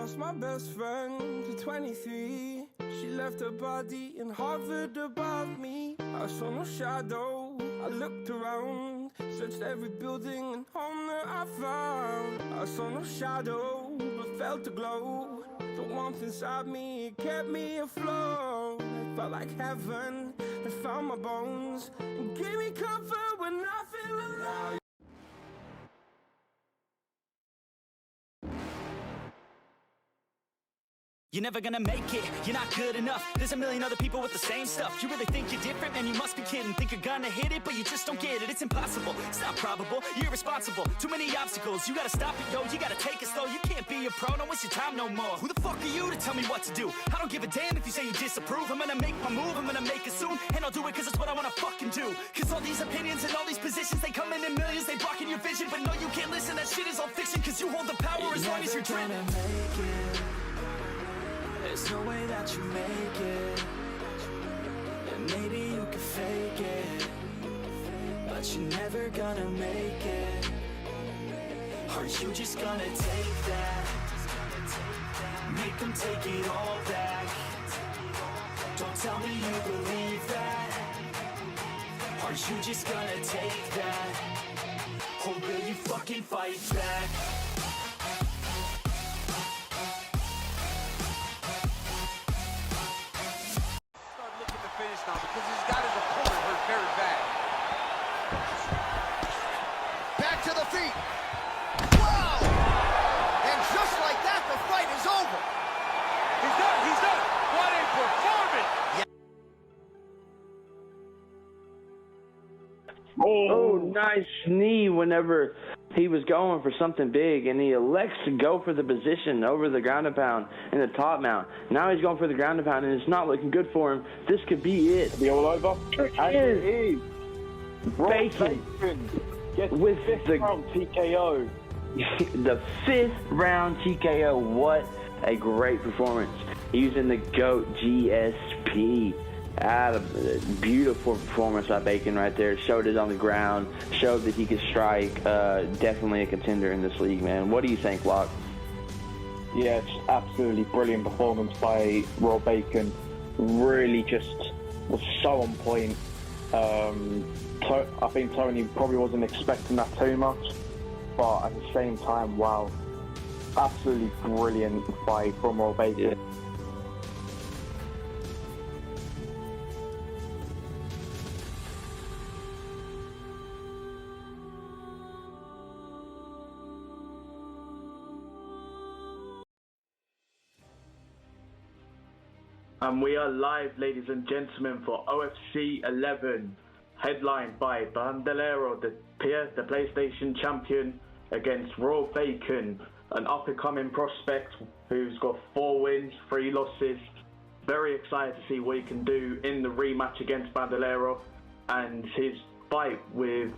lost my best friend to 23. She left her body and hovered above me. I saw no shadow, I looked around, searched every building and home that I found. I saw no shadow, but felt a glow. The warmth inside me, it kept me afloat. It felt like heaven, it found my bones and gave me comfort when I feel alone. You're never gonna make it, you're not good enough. There's a million other people with the same stuff. You really think you're different? Man, you must be kidding. Think you're gonna hit it, but you just don't get it. It's impossible, it's not probable, you're irresponsible. Too many obstacles, you gotta stop it, yo. You gotta take it slow, you can't be a pro. Don't waste your time no more. Who the fuck are you to tell me what to do? I don't give a damn if you say you disapprove. I'm gonna make my move, I'm gonna make it soon. And I'll do it cause it's what I wanna fucking do. Cause all these opinions and all these positions, they come in millions, they blocking your vision. But no, you can't listen, that shit is all fiction. Cause you hold the power as long as you're driven. There's no way that you make it. And maybe you can fake it, but you're never gonna make it. Are you just gonna take that? Make them take it all back. Don't tell me you believe that. Are you just gonna take that? Or will you fucking fight back? Now because he's got his opponent hurt very bad. Back to the feet. Wow! And just like that, the fight is over. He's done, he's done. What a performance! Oh, nice knee whenever he was going for something big, and he elects to go for the position over the ground and pound in the top mount. Now he's going for the ground and pound, and it's not looking good for him. This could be it. Be all over. It is. Bacon with the round TKO. the 5th round TKO. What a great performance using the GOAT GSP. A beautiful performance by Bacon right there. Showed it on the ground. Showed that he could strike. Definitely a contender in this league, man. What do you think, Locke? Yeah, it's absolutely brilliant performance by Raw Bacon. Really just was so on point. I think Tony probably wasn't expecting that too much, but at the same time, wow, absolutely brilliant fight from Raw Bacon. Yeah. And we are live, ladies and gentlemen, for OFC 11, headlined by Bandolero, the PlayStation champion, against Raw Bacon, an up-and-coming prospect who's got 4 wins, 3 losses. Very excited to see what he can do in the rematch against Bandolero. And his fight with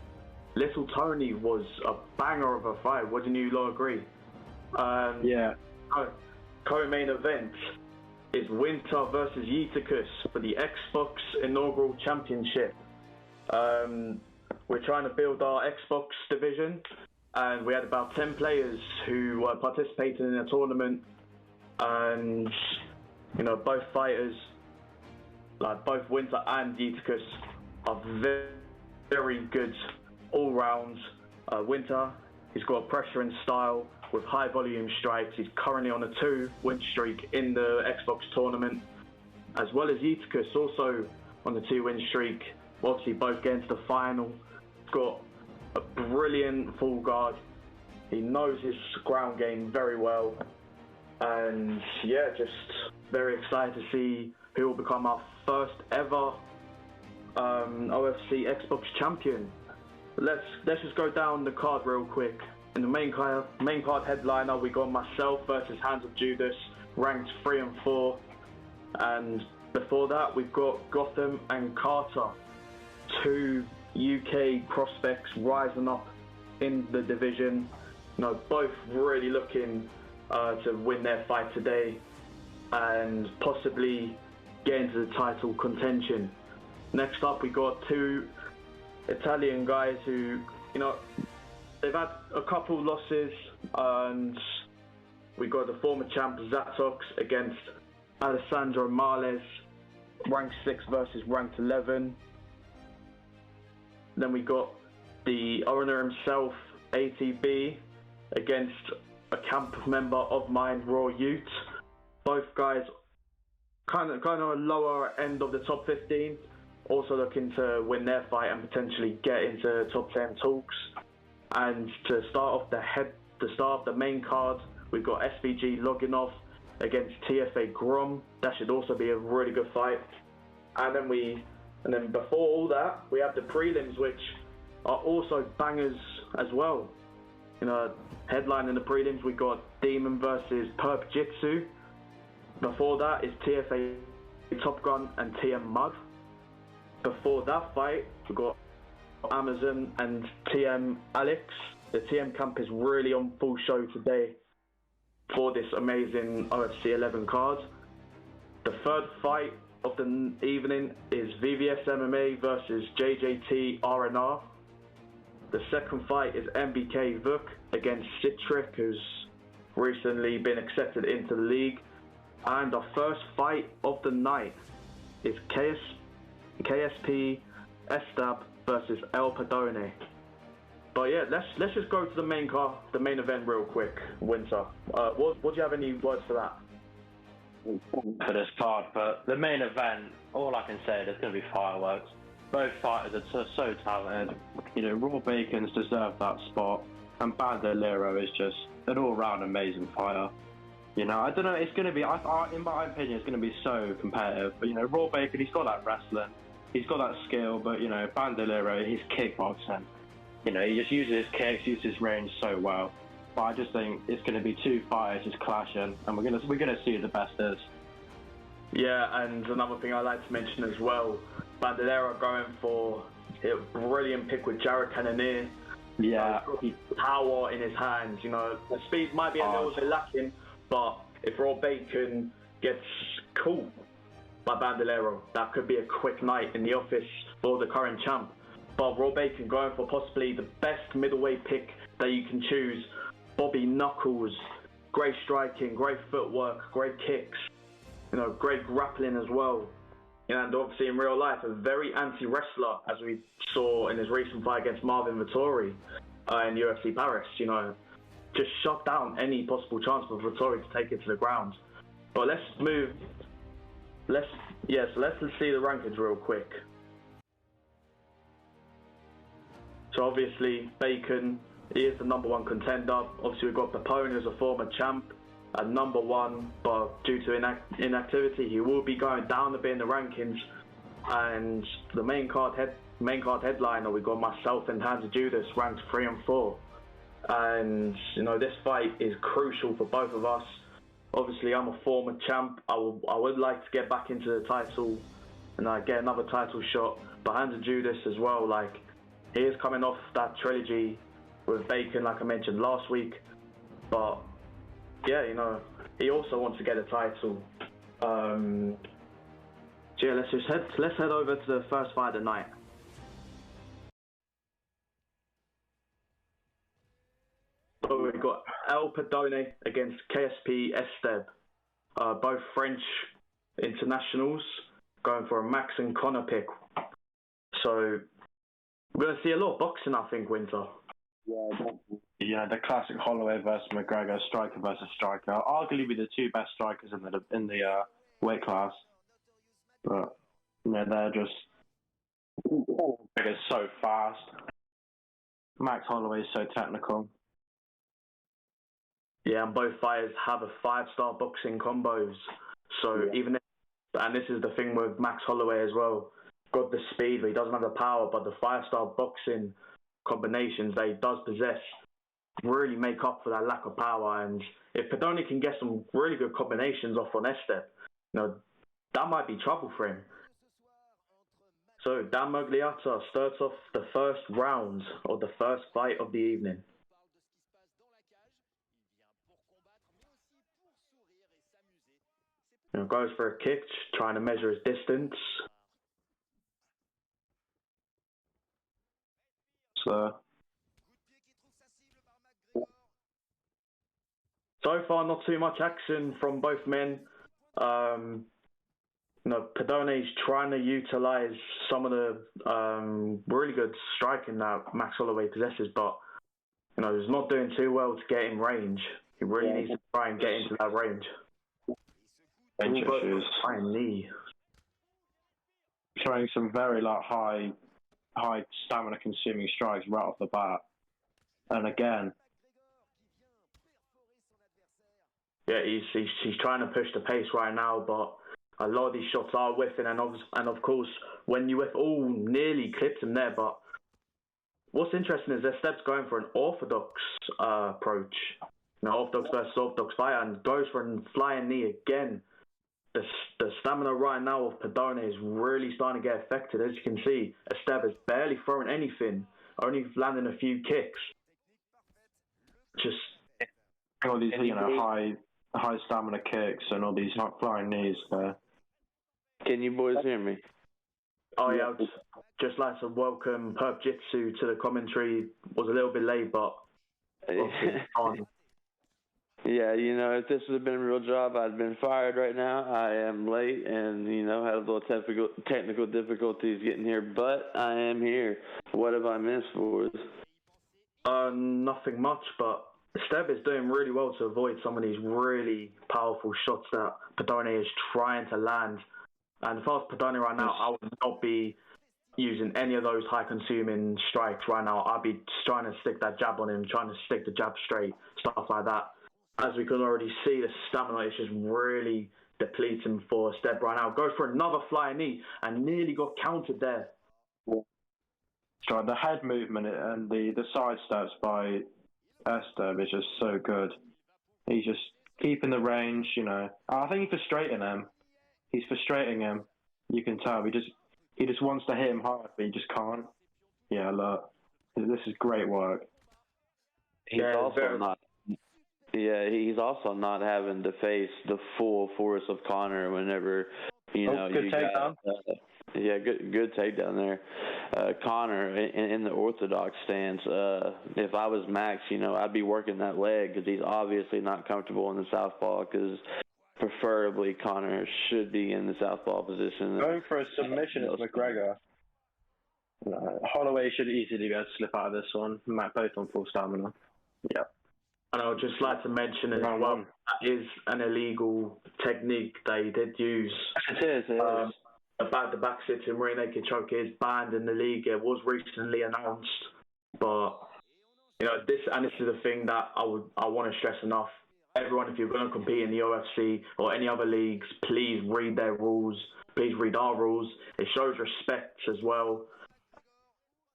Little Tony was a banger of a fight. Wouldn't you lot agree? Yeah. Co-main event is Winter versus Eutychus for the Xbox inaugural championship. We're trying to build our Xbox division, and we had about 10 players who were participating in the tournament, and you know, both fighters, like both Winter and Eutychus, are very, very good all round. Winter, he's got pressure and style with high volume strikes. He's currently on a 2-win streak in the Xbox tournament, as well as Eutychus also on the 2-win streak. Obviously both getting to the final. He's got a brilliant full guard. He knows his ground game very well, and yeah, just very excited to see who will become our first ever OFC Xbox champion. Let's just go down the card real quick. In the main card headliner, we got myself versus Hands of Judas, ranked 3 and 4. And before that, we've got Gotham and Carter, 2 UK prospects rising up in the division. You know, both really looking to win their fight today and possibly get into the title contention. Next up, we got 2 Italian guys who, you know, they've had a couple losses, and we got the former champ Zatox against Alessandro Marles, ranked 6 versus ranked 11. Then we got the owner himself, ATB, against a camp member of mine, Raw Ute. Both guys kind of lower end of the top 15, also looking to win their fight and potentially get into top 10 talks. And to start off the main card, we've got SVG Loginov against TFA Grom. That should also be a really good fight. And then before all that, we have the prelims, which are also bangers as well. Headline in the prelims, we got Demon versus Perp Jitsu. Before that is TFA Top Gun and TM Mud. Before that fight, we got Amazon and TM Alex. The TM camp is really on full show today for this amazing OFC 11 card. The third fight of the evening is VVS MMA versus JJT RNR. The second fight is MBK Vuk against Citric, who's recently been accepted into the league. And our first fight of the night is KSP Estab versus El Padone. But yeah, let's just go to the main event real quick. Winter, what do you have any words for that? For this card, but the main event, all I can say, there's going to be fireworks. Both fighters are so talented. Raw Bacon's deserved that spot, and Bandolero is just an all-round amazing fighter. I don't know, it's going to be, in my opinion, it's going to be so competitive. But, Raw Bacon, he's got that wrestling, he's got that skill, but, Bandolero, his kickboxing, he just uses his kicks, uses his range so well. But I just think it's going to be two fighters just clashing, and we're going to see who the best is. Yeah, and another thing I'd like to mention as well, Bandolero going for a brilliant pick with Jared Cannonier. Yeah. Power in his hands, the speed might be a little bit lacking, but if Raw Bacon gets caught by Bandolero, that could be a quick night in the office for the current champ. But Raw Bacon going for possibly the best middleweight pick that you can choose. Bobby Knuckles, great striking, great footwork, great kicks, great grappling as well. And obviously in real life, a very anti-wrestler, as we saw in his recent fight against Marvin Vittori in UFC Paris. Just shut down any possible chance for Vittori to take it to the ground. But let's see the rankings real quick. So obviously Bacon, he is the number 1 contender. Obviously we've got Papone as a former champ at number 1, but due to inactivity, he will be going down a bit in the rankings. And the main card headliner, we got myself and Hansa Judas ranked 3 and 4. And this fight is crucial for both of us. Obviously I'm a former champ. I would like to get back into the title and get another title shot. But Hansa Judas as well, he is coming off that trilogy with Bacon, like I mentioned last week. But yeah, he also wants to get a title. So yeah, let's head over to the first fight of the night. So we've got El Padone against KSP Esteb, both French internationals, going for a Max and Connor pick. So we're going to see a lot of boxing, I think, Winter. Yeah, definitely. The classic Holloway versus McGregor, striker versus striker. Arguably the two best strikers in the weight class. But they're just McGregor's so fast. Max Holloway is so technical. Yeah, and both fighters have a 5-star boxing combos. So and this is the thing with Max Holloway as well. Got the speed, but he doesn't have the power. But the 5-star boxing combinations that he does possess really make up for that lack of power. And if Padone can get some really good combinations off on Estep, that might be trouble for him. So Dan Mogliata starts off the first round of the first fight of the evening. Goes for a kick, trying to measure his distance. So so far, not too much action from both men. Padone's trying to utilize some of the really good striking that Max Holloway possesses, but he's not doing too well to get in range. He really needs to try and get into that range. Flying knee. Showing some very high stamina consuming strikes right off the bat. And again. Yeah, he's trying to push the pace right now, but a lot of these shots are whiffing, and of course, when you whiff, nearly clipped him there. But what's interesting is Esteb's going for an orthodox approach, orthodox versus orthodox fight, and goes for a flying knee again. The stamina right now of Padone is really starting to get affected. As you can see, Esteb has barely thrown anything, only landing a few kicks. Just all these high stamina kicks and all these flying knees there. Can you boys hear me? Oh yeah, I'd just like to welcome Perp Jitsu to the commentary. Was a little bit late, but yeah, if this would have been a real job, I'd been fired right now. I am late and, had a little technical difficulties getting here, but I am here. What have I missed, boys? Nothing much, but Esteb is doing really well to avoid some of these really powerful shots that Padone is trying to land. And if I was Padone right now, I would not be using any of those high-consuming strikes right now. I'd be trying to stick that jab on him, trying to stick the jab straight, stuff like that. As we can already see, the stamina is just really depleting for Esteb right now. Goes for another flying knee and nearly got countered there. Right, the head movement and the side steps by Esteb is just so good. He's just keeping the range, I think he's frustrating him. He's frustrating him. You can tell. He just wants to hit him hard, but he just can't. Yeah, look. This is great work. He's also not having to face the full force of Connor whenever, good takedown. Good takedown there. Connor in the orthodox stance. If I was Max, I'd be working that leg because he's obviously not comfortable in the southpaw because preferably Connor should be in the southpaw position. Going for a submission is McGregor. Holloway should easily be able to slip out of this one. Both on full stamina. Yeah. And I would just like to mention as well, that is an illegal technique they did use. It is. About the back sitting rear naked choke is banned in the league. It was recently announced, but this is the thing that I want to stress enough. Everyone, if you're going to compete in the OFC or any other leagues, please read their rules. Please read our rules. It shows respect as well.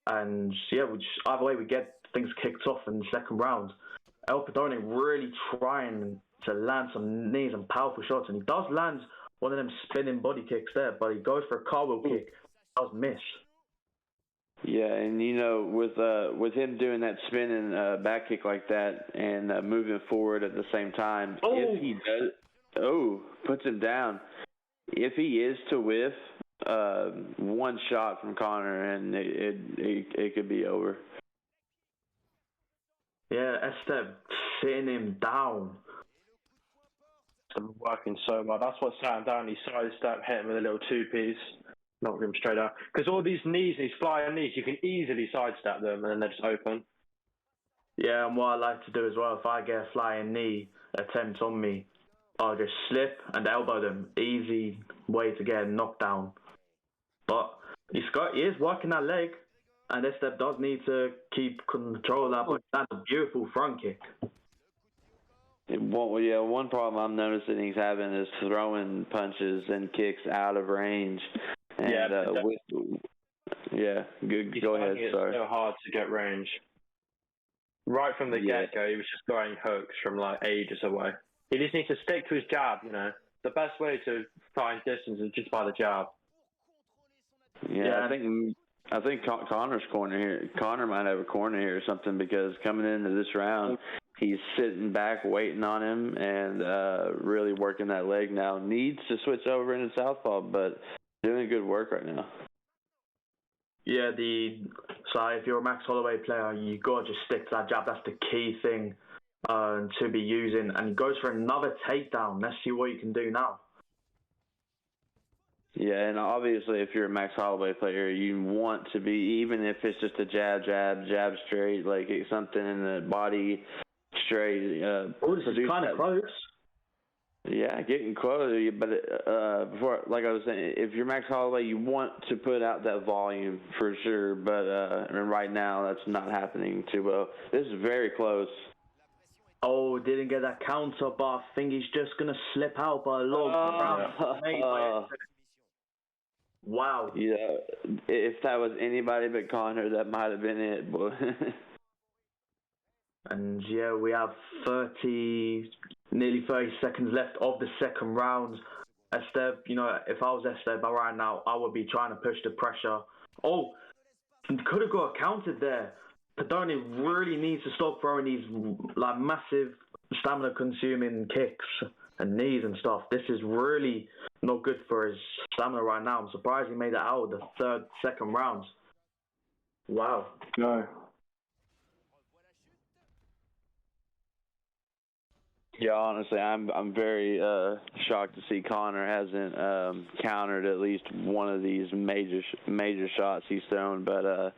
And either way, we get things kicked off in the second round. El Padone really trying to land some knees and powerful shots, and he does land one of them spinning body kicks there, but he goes for a cartwheel kick, does miss. Yeah, and with him doing that spinning back kick like that and moving forward at the same time, if he does, puts him down. If he is to whiff, one shot from Connor and it could be over. Yeah, Esteb sitting him down. Working so well. That's what sat him down. He sidestep, hit him with a little two-piece, knocked him straight out. Because all these knees, these flying knees, you can easily sidestep them and then they're just open. Yeah, and what I like to do as well, if I get a flying knee attempt on me, I'll just slip and elbow them. Easy way to get a knockdown. But he is working that leg, and Esteb does need to keep control of that, but that's a beautiful front kick. One problem I'm noticing he's having is throwing punches and kicks out of range. And, good. Go ahead. Sorry. It's so hard to get range. Right from the get-go, he was just throwing hooks from ages away. He just needs to stick to his jab. The best way to find distance is just by the jab. Yeah, I think Connor's corner here. Connor might have a corner here or something because coming into this round, he's sitting back waiting on him and really working that leg now. Needs to switch over into southpaw, but doing good work right now. Yeah, so if you're a Max Holloway player, you got to just stick to that jab. That's the key thing. to be using, and he goes for another takedown. Let's see what he can do now. Yeah, and obviously if you're a Max Holloway player, you want to be, even if it's just a jab straight, like something in the body straight. This is kind of close. Yeah, getting close. But before, like I was saying, if you're Max Holloway, you want to put out that volume for sure. But and right now, that's not happening too well. This is very close. Oh, didn't get that counter, but I think he's just gonna slip out by a lot. Wow. Yeah, if that was anybody but Connor, that might have been it. But and yeah, we have nearly 30 seconds left of the second round. Esteb, you know, if I was Esteb right now, I would be trying to push the pressure. Oh, could have got counted there. Pedone really needs to stop throwing these like massive stamina-consuming kicks and knees and stuff. This is really not good for his stamina right now. I'm surprised he made it out of the second round. Wow. No. yeah, honestly, I'm very shocked to see Connor hasn't countered at least one of these major shots he's thrown. But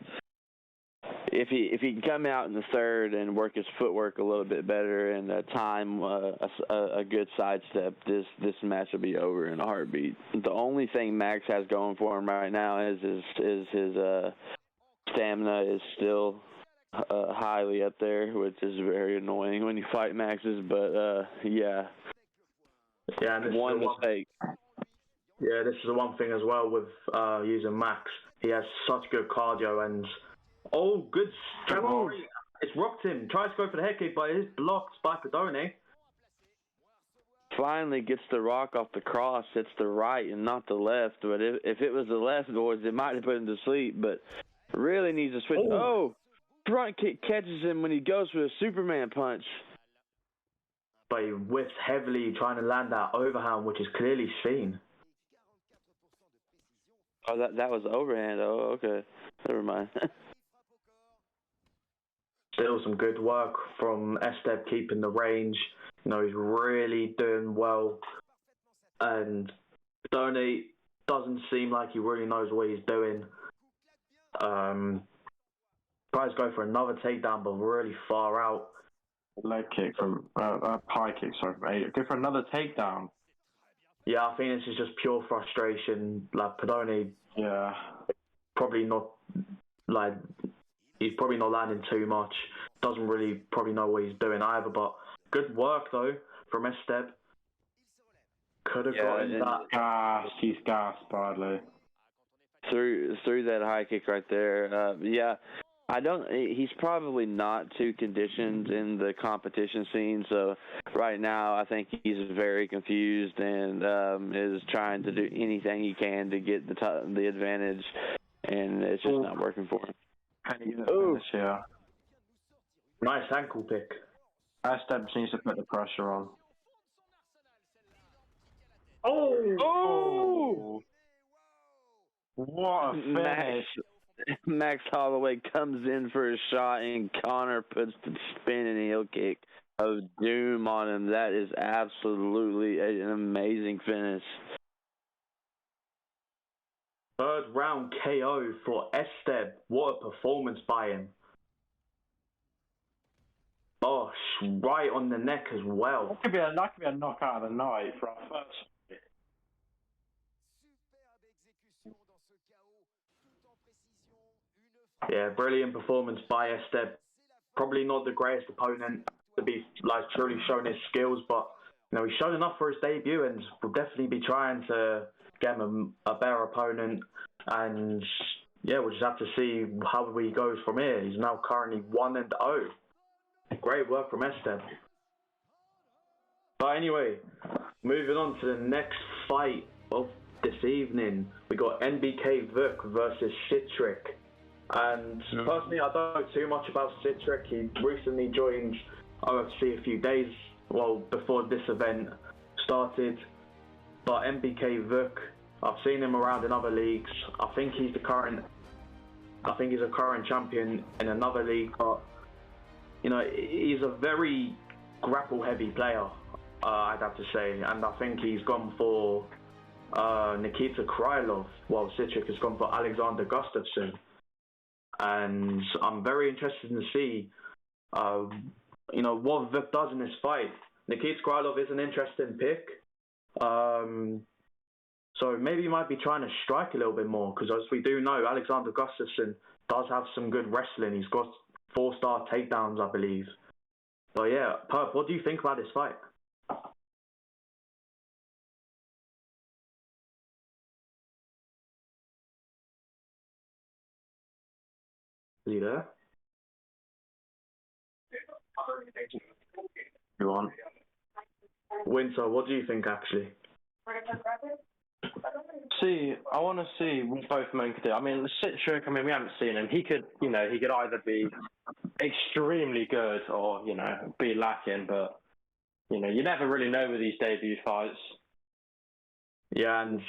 if he can come out in the third and work his footwork a little bit better and time a good sidestep, this match will be over in a heartbeat. The only thing Max has going for him right now is his stamina is still highly up there, which is very annoying when you fight Maxes. But yeah, and one mistake. Yeah, this is the one thing as well with using Max. He has such good cardio and. Oh, good. It's rocked him. Tries to go for the head kick, but it is blocked by Pedone. Finally gets the rock off the cross. It's the right and not the left. But if it was the left, boys, it might have put him to sleep. But really needs to switch. Oh, front kick catches him when he goes for a Superman punch. But he whiffs heavily, trying to land that overhand, which is clearly seen. Oh, that was overhand. Oh, okay. Never mind. Still some good work from Esteb keeping the range. You know, he's really doing well. And Pedone doesn't seem like he really knows what he's doing. Tries to go for another takedown, but really far out. Leg kick from high kick, sorry, from 8. Go for another takedown. Yeah, I think this is just pure frustration. Like Pedone, probably not like. He's probably not landing too much. Doesn't really probably know what he's doing either. But good work though from Esteb. Could have gotten that. He's gassed badly. Through that high kick right there. He's probably not too conditioned in the competition scene. So right now, I think he's very confused and is trying to do anything he can to get the advantage, and it's just not working for him. Yeah. Nice ankle pick. Esteb needs to put the pressure on. Oh! What a finish! Max Holloway comes in for a shot, and Connor puts the spinning heel kick of doom on him. That is absolutely an amazing finish. Third round KO for Esteb. What a performance by him. Oh, right on the neck as well. That could be a knockout of the night for our first. Yeah, brilliant performance by Esteb. Probably not the greatest opponent to be truly showing his skills, but you know, he's shown enough for his debut, and we'll definitely be trying to get him a better opponent. And yeah, we'll just have to see how he goes from here. He's now currently 1-0. Great work from Esteb. But anyway, moving on to the next fight of this evening, we got NBK Vuk versus Citric. And personally, I don't know too much about Citric. He recently joined OFC a few days before this event started. But NBK Vuk, I've seen him around in other leagues. I think he's a current champion in another league. But you know, he's a very grapple-heavy player, I'd have to say. And I think he's gone for Nikita Krylov, while Citric has gone for Alexander Gustafsson. And I'm very interested to see, what Vuk does in this fight. Nikita Krylov is an interesting pick. So maybe he might be trying to strike a little bit more, because as we do know, Alexander Gustafsson does have some good wrestling. He's got 4-star takedowns, I believe. But yeah, Perp, what do you think about this fight? Is he there? You on? Winter, what do you think actually? I want to see what both men could do. I mean, Citric, we haven't seen him. He could either be extremely good or, be lacking, but, you never really know with these debut fights. Yeah, and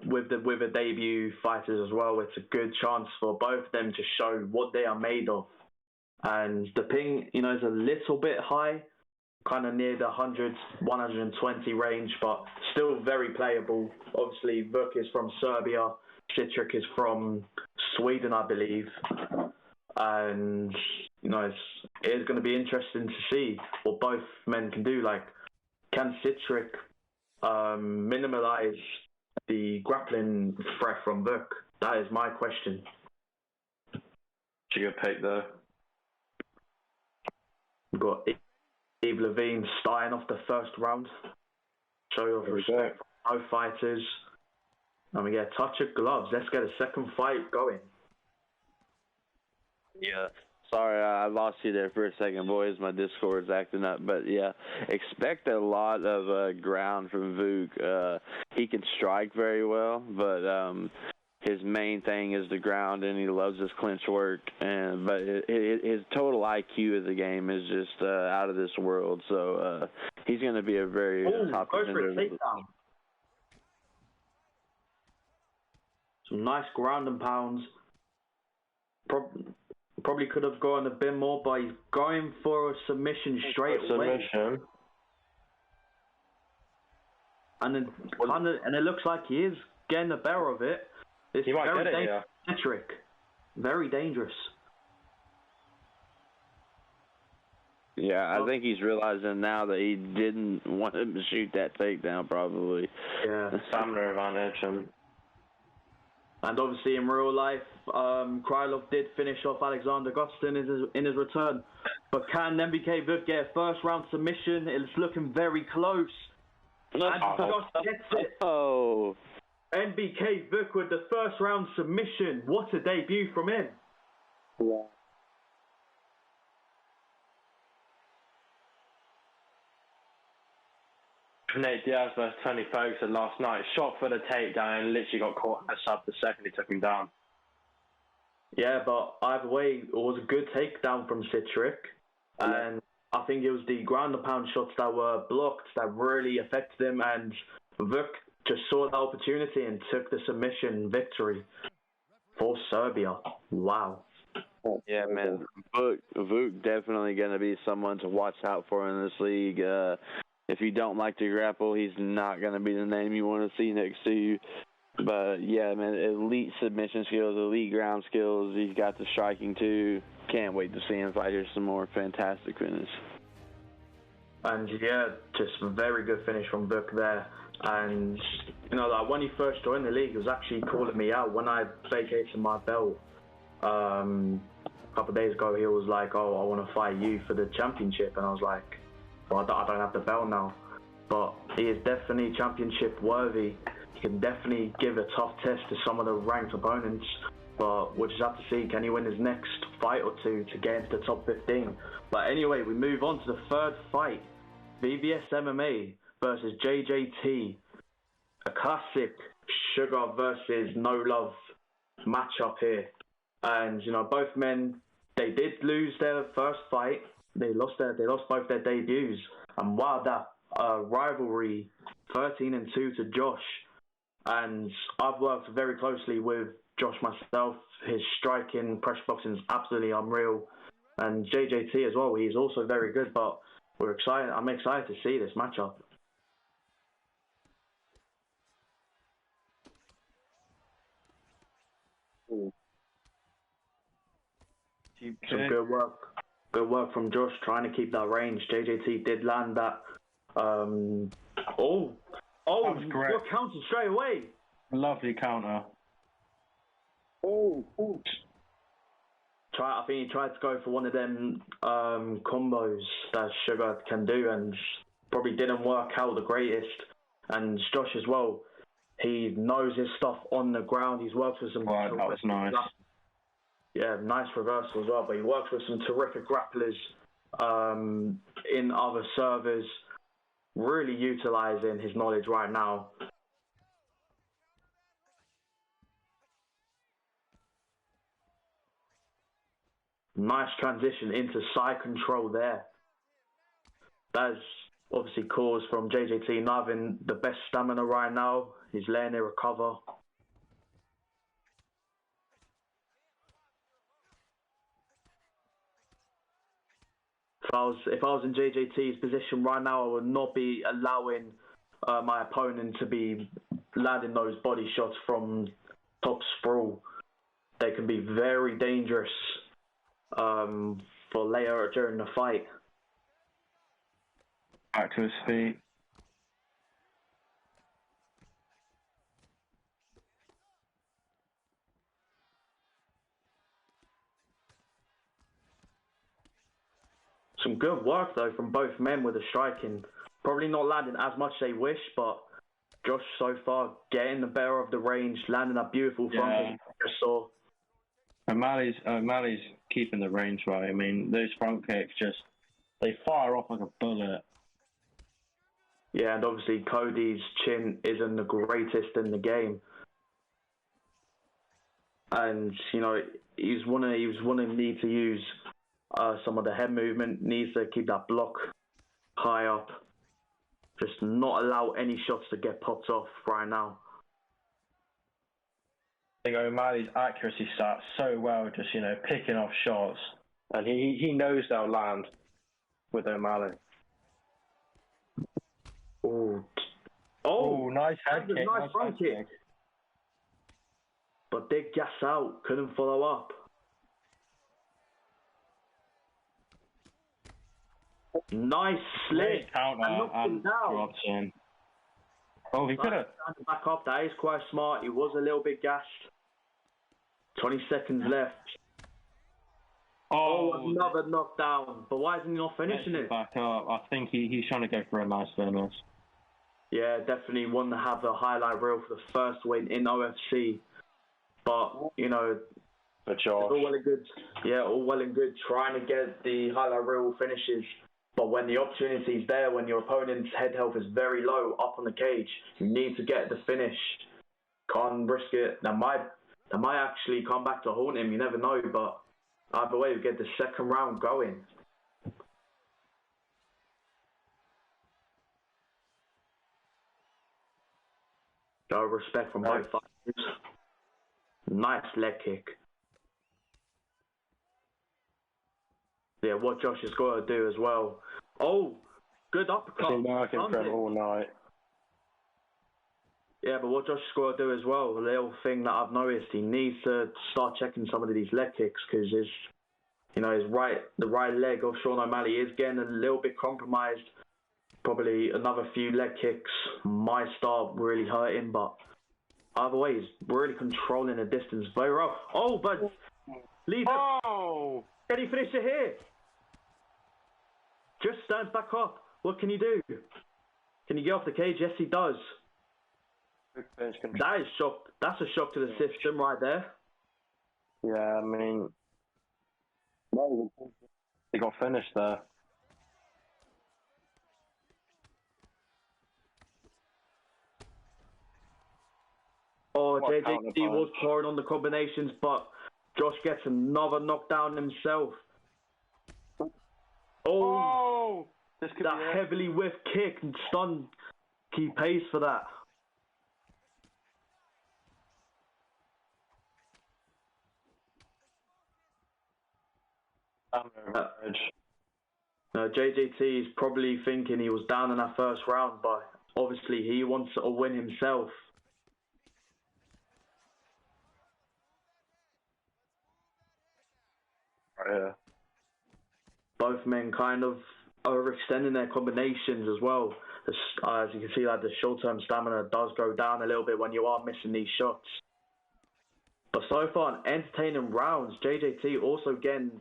with the debut fighters as well, it's a good chance for both of them to show what they are made of. And the ping, is a little bit high, kind of near the 100, 120 range, but still very playable. Obviously, Vuk is from Serbia, Citric is from Sweden, I believe. And, it's going to be interesting to see what both men can do. Like, can Citric minimize the grappling threat from Vuk? That is my question. It's a good pick, though. We've got Eve Levine starting off the first round. Show your respect for both fighters. And we get a touch of gloves. Let's get a second fight going. Yeah. Sorry, I lost you there for a second, boys. My Discord's acting up. But, yeah, expect a lot of ground from Vuk. He can strike very well, but his main thing is the ground, and he loves his clinch work. But his total IQ of the game is just out of this world. So he's going to be a very top contender. Some nice ground and pounds. Probably could have gone a bit more, but he's going for a submission straight away. And then and it looks like he is getting the better of it. It's he might very get it, dangerous, Citric. Very dangerous. Yeah, I think he's realizing now that he didn't want him to shoot that takedown, probably. Yeah. Stamina advantage. And obviously in real life, Krylov did finish off Alexander Gustafsson in his return. But can NBK Vuk get a first round submission? It's looking very close. And Josh gets it. Oh. NBK Vuk with the first round submission. What a debut from him. Yeah. Nate Diaz versus Tony Ferguson last night. Shot for the takedown and literally got caught in the sub the second he took him down. Yeah, but either way, it was a good takedown from Citric. And I think it was the ground and pound shots that were blocked that really affected him. And Vuk just saw the opportunity and took the submission victory for Serbia. Wow. Yeah, man. Vuk definitely going to be someone to watch out for in this league. If you don't like to grapple, he's not going to be the name you want to see next to you. But, yeah, man, elite submission skills, elite ground skills. He's got the striking, too. Can't wait to see him fight here some more. Fantastic finish. And, yeah, just a very good finish from Vuk there. And, like when he first joined the league, he was actually calling me out when I vacated my belt. A couple of days ago, he was like, oh, I want to fight you for the championship. And I was like, well, I don't have the belt now. But he is definitely championship worthy. He can definitely give a tough test to some of the ranked opponents. But we'll just have to see, can he win his next fight or two to get into the top 15. But anyway, we move on to the third fight. VBS MMA versus JJT. A classic Sugar versus No Love matchup here. And, both men, they did lose their first fight. They lost both their debuts. And wow, that rivalry, 13-2 to Josh. And I've worked very closely with Josh myself. His striking, pressure boxing is absolutely unreal. And JJT as well, he's also very good. But we're excited. I'm excited to see this matchup. Some good work. Good work from Josh trying to keep that range. JJT did land that. That was great. You're counted straight away. Lovely counter. I think he tried to go for one of them combos that Sugar can do, and probably didn't work out the greatest. And Josh as well, he knows his stuff on the ground. He's worked with some. Right, that was nice. Yeah, nice reversal as well. But he works with some terrific grapplers in other servers, really utilising his knowledge right now. Nice transition into side control there. That's obviously caused from JJT not having the best stamina right now. He's letting it recover. If I was in JJT's position right now, I would not be allowing my opponent to be landing those body shots from top sprawl. They can be very dangerous for later during the fight. Back to his feet. Some good work though from both men with the striking. Probably not landing as much as they wish, but Josh so far getting the better of the range, landing a beautiful front kick I just saw. O'Malley's keeping the range right. I mean, those front kicks they fire off like a bullet. Yeah, and obviously Cody's chin isn't the greatest in the game. And, you know, he's wanting me to use some of the head movement, needs to keep that block high up. Just not allow any shots to get popped off right now. I think O'Malley's accuracy starts so well, just, you know, picking off shots. And he knows they'll land with O'Malley. Oh, nice head kick. Nice front kick. But did gas out, couldn't follow up. Nice slip. Counter and dropped in. Oh, he could have. Back up, that is quite smart. He was a little bit gassed. 20 seconds left. Oh, another knockdown. But why isn't he not finishing it? Back up. I think he's trying to go for a nice finish. Yeah, definitely want to have the highlight reel for the first win in OFC. But, you know, it's all well and good. Yeah, all well and good trying to get the highlight reel finishes. But when the opportunity's there, when your opponent's head health is very low up on the cage, you need to get the finish. Can't risk it. That might actually come back to haunt him. You never know. But either way, we get the second round going. No respect from both fighters. Nice leg kick. Yeah, what Josh has got to do as well. Oh, good uppercut. He's been working for him all night. Yeah, but what Josh has got to do as well, the little thing that I've noticed, he needs to start checking some of these leg kicks because the right leg of Sean O'Malley is getting a little bit compromised. Probably another few leg kicks might start really hurting, but either way, he's really controlling the distance very well. Oh, but leave it. Oh! Can he finish it here? Just stands back up. What can he do? Can he get off the cage? Yes, he does. That is shock. That's a shock to the system right there. Yeah, I mean, he got finished there. Oh, JJT was pouring on the combinations, but Josh gets another knockdown himself. Oh, this could that be heavily whiffed kick and stun. He pays for that. JJT is probably thinking he was down in that first round, but obviously he wants a win himself. Yeah. Both men kind of overextending their combinations as well. As you can see, like the short-term stamina does go down a little bit when you are missing these shots. But so far, in entertaining rounds, JJT also getting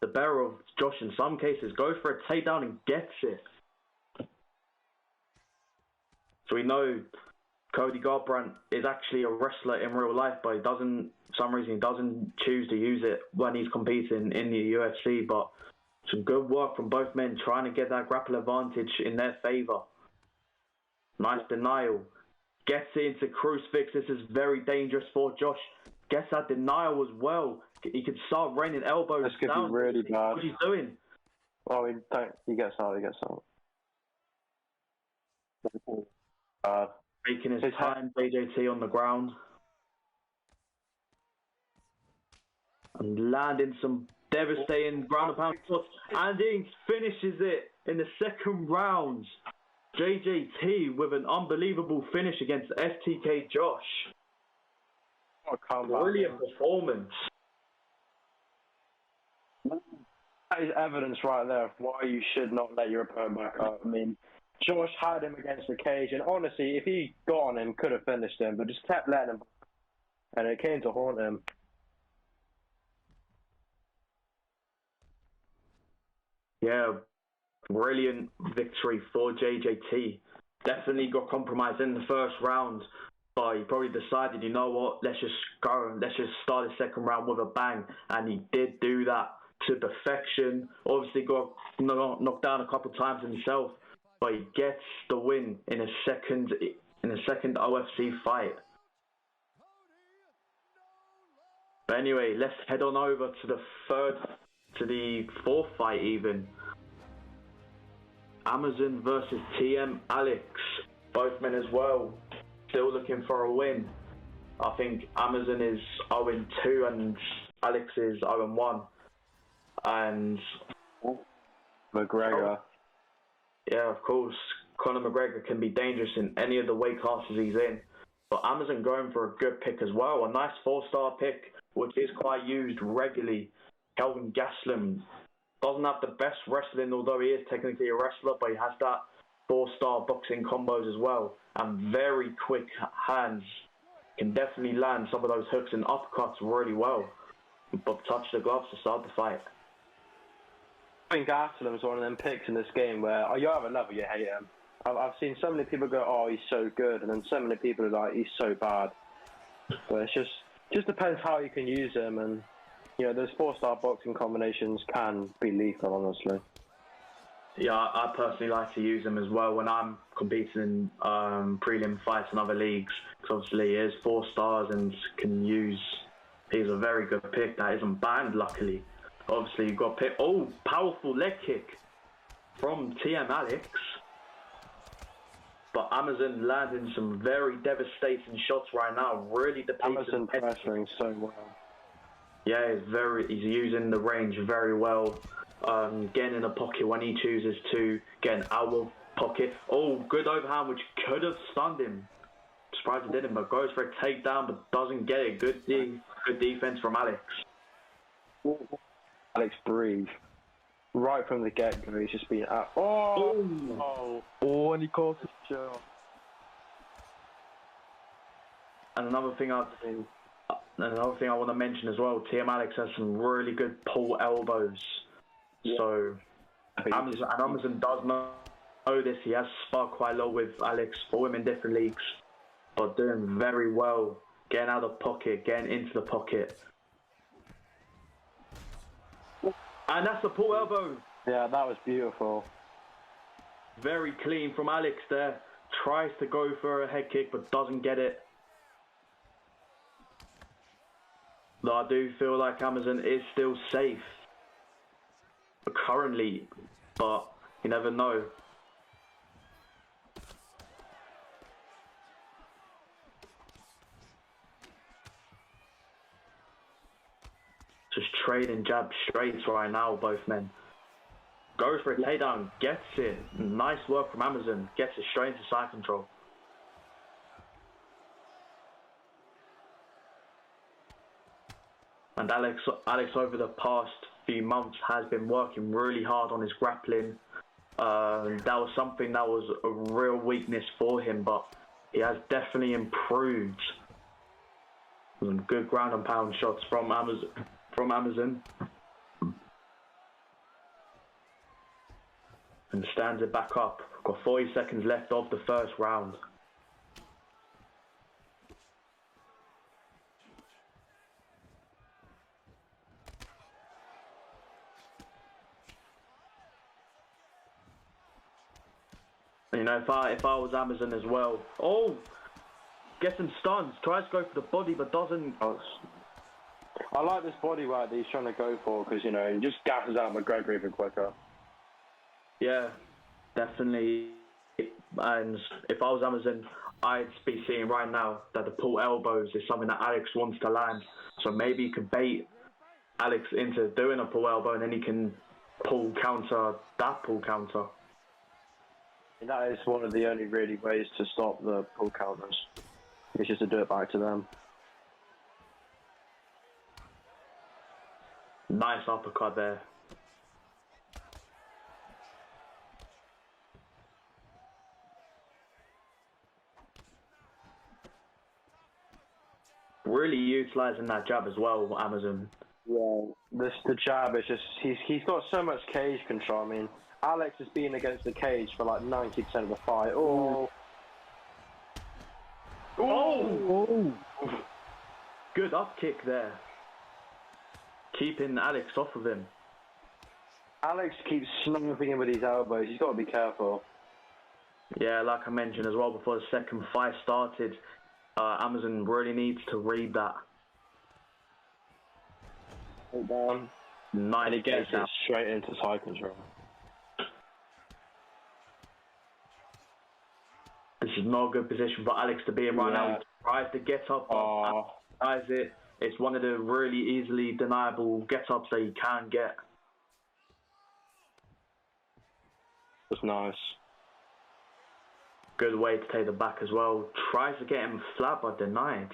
the better of Josh in some cases. Goes for a takedown and gets it. So we know Cody Garbrandt is actually a wrestler in real life, but for some reason he doesn't choose to use it when he's competing in the UFC. But some good work from both men trying to get that grapple advantage in their favor. Nice denial. Gets it into crucifix. This is very dangerous for Josh. Gets that denial as well. He could start raining elbows This could down. be really bad. What he's doing? Oh, he gets out. Making his time, JJT on the ground. And landing some devastating ground and pound shots. And he finishes it in the second round. JJT with an unbelievable finish against STK Josh. Brilliant performance. That is evidence right there of why you should not let your opponent back up. I mean, Josh had him against the cage, and honestly, if he got on him, could have finished him, but just kept letting him, and it came to haunt him. Yeah, brilliant victory for JJT. Definitely got compromised in the first round, but he probably decided, you know what, let's just go, let's just start the second round with a bang, and he did do that to perfection. Obviously got knocked down a couple times himself, but he gets the win in a second OFC fight. But anyway, let's head on over to the fourth fight even. Amazon versus TM Alex. Both men as well, still looking for a win. I think Amazon is 0-2 and Alex is 0-1. And McGregor. Yeah, of course, Conor McGregor can be dangerous in any of the weight classes he's in. But Amazon going for a good pick as well. A nice 4-star pick, which is quite used regularly. Kelvin Gastelum doesn't have the best wrestling, although he is technically a wrestler, but he has that 4-star boxing combos as well. And very quick hands. Can definitely land some of those hooks and uppercuts really well. But touch the gloves to start the fight. I think Gastelum's one of them picks in this game where you either love or you hate him. I've seen so many people go, oh, he's so good, and then so many people are like, he's so bad. But it's just depends how you can use him, and you know, those 4-star boxing combinations can be lethal, honestly. Yeah, I personally like to use him as well when I'm competing in prelim fights in other leagues. Because obviously he is 4 stars and he's a very good pick that isn't banned, luckily. Obviously you've got pick. Oh, powerful leg kick from TM Alex. But Amazon landing some very devastating shots right now. Really depleting. Amazon pressuring so well. Yeah, he's using the range very well. Getting in the pocket when he chooses to, getting out of pocket. Oh, good overhand, which could have stunned him. Surprised it didn't, but goes for a takedown, but doesn't get it. Good defense from Alex. Alex breathe. Right from the get-go, he's just been out. Oh, and he calls it shot. And another thing I want to mention as well, TM Alex has some really good pull elbows. Yeah. So Amazon does know this. He has sparred quite a lot with Alex, for him in different leagues, but doing very well, getting out of the pocket, getting into the pocket. And that's the pull elbow. Yeah, that was beautiful. Very clean from Alex there. Tries to go for a head kick, but doesn't get it. Though I do feel like Amazon is still safe currently, but you never know. Just trading jab straights right now, both men. Goes for a takedown, gets it. Nice work from Amazon. Gets it straight into side control. And Alex over the past few months has been working really hard on his grappling. That was something that was a real weakness for him, but he has definitely improved. Some good ground and pound shots from Amazon. And stands it back up. Got 40 seconds left of the first round. You know, if I was Amazon as well. Oh, gets him stunned. Tries to go for the body, but doesn't. I like this body work that he's trying to go for because, you know, he just gasses out McGregor even quicker. Yeah, definitely. And if I was Amazon, I'd be seeing right now that the pull elbows is something that Alex wants to land. So maybe you could bait Alex into doing a pull elbow, and then he can pull counter that pull counter. That is one of the only really ways to stop the pull counters. It's just to do it back to them. Nice uppercut there. Really utilising that jab as well, Amazon. Yeah. The jab is just, he's got so much cage control. I mean, Alex has been against the cage for like 90% of the fight. Oh. Oh! Good up kick there. Keeping Alex off of him. Alex keeps sniping him with his elbows. He's got to be careful. Yeah, like I mentioned as well before the second fight started, Amazon really needs to read that. Hold down. Nice. And he gets it straight into side control. This is not a good position for Alex to be in right now. He tries to get up, denies it. It's one of the really easily deniable get-ups that you can get. That's nice. Good way to take the back as well. Tries to get him flat, but denied.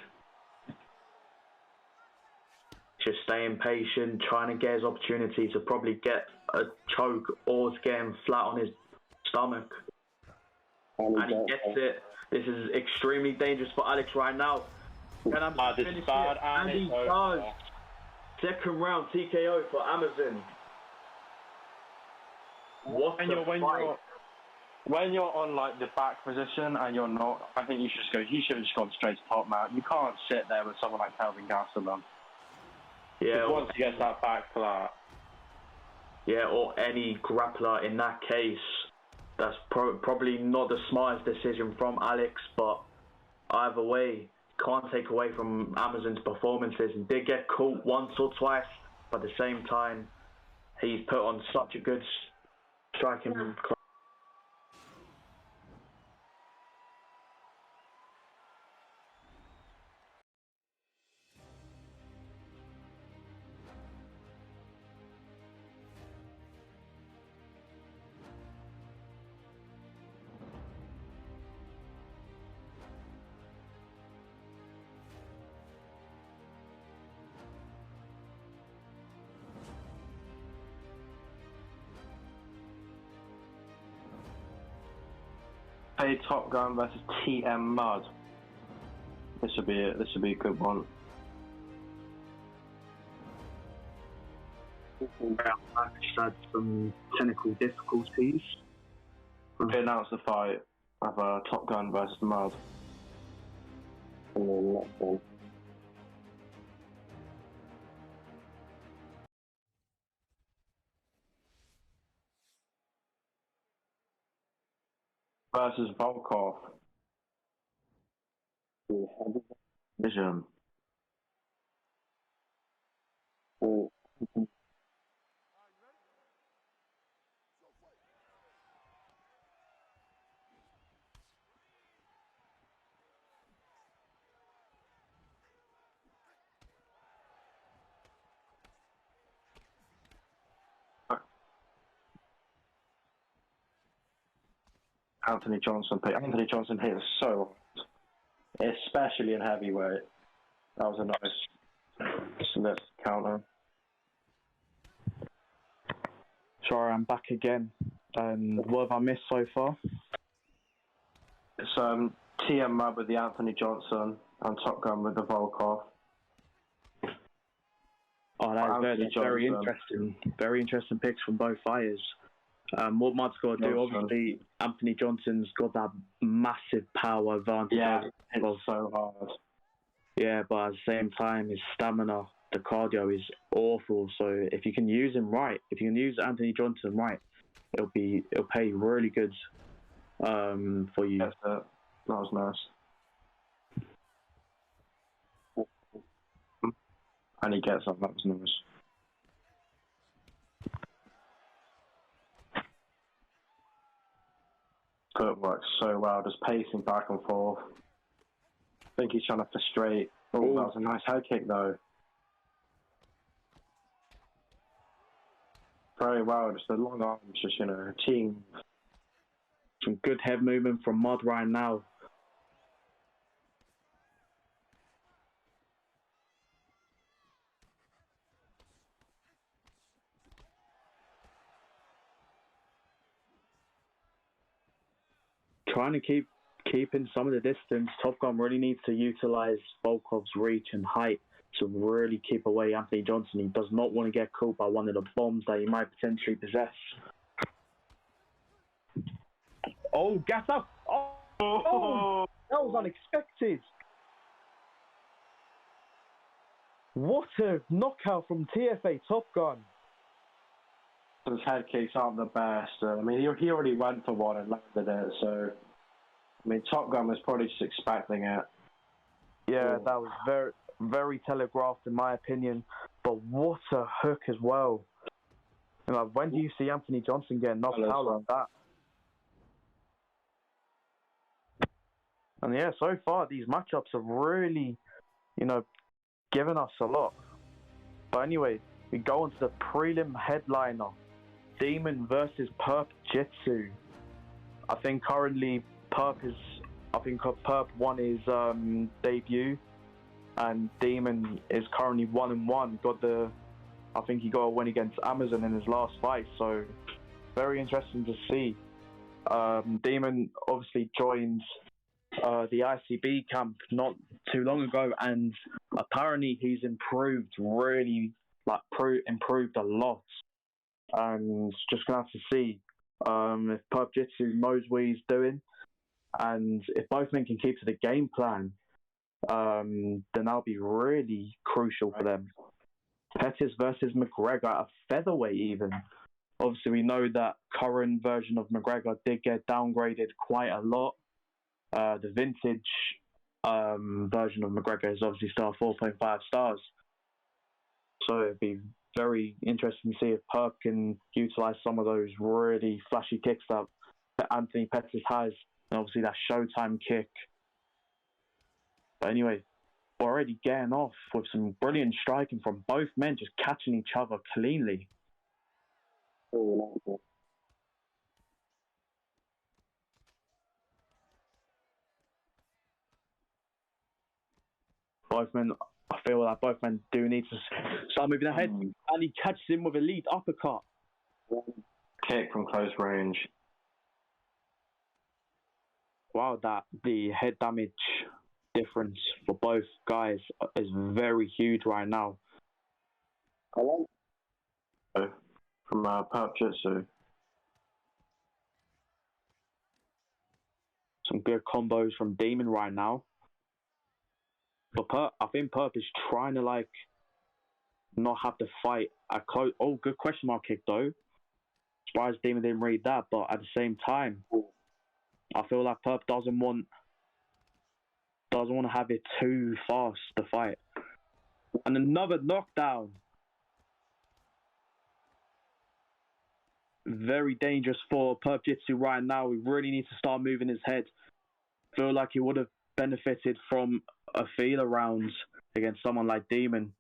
Just staying patient, trying to get his opportunity to probably get a choke or to get him flat on his stomach. And he gets it. This is extremely dangerous for Alex right now. Can Amazon finish it? And he does. Second round TKO for Amazon. What a fight. When you're on like the back position and you're not, I think you should just go. He should have just gone straight to top mount. You can't sit there with someone like Calvin Gastelum. Yeah. Once he gets that back flat. Yeah, or any grappler in that case. That's probably not the smartest decision from Alex, but either way, can't take away from Amazon's performances. He did get caught once or twice, but at the same time, he's put on such a good striking. Hey, Top Gun versus TM Mud. This would be it. This would be a good one. Match had some technical difficulties. We announced the fight of Top Gun versus Mud. Versus Volkov. Vision. Anthony Johnson pick. Anthony Johnson hit so hard, especially in heavyweight. That was a nice lift counter. Sorry, I'm back again. What have I missed so far? It's TM Mud with the Anthony Johnson and Top Gun with the Volkov. Oh, that is very interesting. Very interesting picks from both fighters. What Mud's got to do, obviously, Anthony Johnson's got that massive power advantage. Yeah, it's so hard. Yeah, but at the same time, his stamina, the cardio is awful. So if you can use him right, if you can use Anthony Johnson right, it'll pay really good for you. Yes, that was nice. And he gets up. That was nice. It works so well, just pacing back and forth. I think he's trying to frustrate. Oh, that was a nice head kick though. Very well, just the long arms, just, team. Some good head movement from Mud right now. Trying to keeping some of the distance. Top Gun really needs to utilize Volkov's reach and height to really keep away Anthony Johnson. He does not want to get caught by one of the bombs that he might potentially possess. Oh, gas up! Oh, that was unexpected. What a knockout from TFA Top Gun. His head kicks aren't the best. I mean, he already went for one and landed it, so... I mean, Top Gun was probably just expecting it. Yeah, that was very, very telegraphed in my opinion. But what a hook as well. When do you see Anthony Johnson get knocked out like that? And yeah, so far these matchups have really, given us a lot. But anyway, we go on to the prelim headliner. Demon versus Perp Jitsu. I think currently Perp won his debut, and Demon is currently 1-1. I think he got a win against Amazon in his last fight, so very interesting to see. Demon obviously joined the ICB camp not too long ago, and apparently he's improved improved a lot. And just gonna have to see if Perp Jitsu knows what he's doing, and if both men can keep to the game plan, then that'll be really crucial for them. Pettis versus McGregor at featherweight even. Obviously, we know that current version of McGregor did get downgraded quite a lot. The vintage version of McGregor is obviously still 4.5 stars. So it'd be very interesting to see if Perp can utilize some of those really flashy kicks that Anthony Pettis has, and obviously that Showtime kick. But anyway, already getting off with some brilliant striking from both men, just catching each other cleanly. Both men, I feel like both men do need to start moving ahead, and he catches him with a lead uppercut. Kick from close range. Wow, the head damage difference for both guys is very huge right now. From Perp Jitsu. Some good combos from Demon right now. But I think Perp is trying to not have to fight a close. Oh, good question mark kick though. Surprised Demon didn't read that, but at the same time, I feel like Perp doesn't want to have it too fast to fight. And another knockdown. Very dangerous for Perp Jitsu right now. He really needs to start moving his head. Feel like he would have benefited from a feeler round against someone like Demon.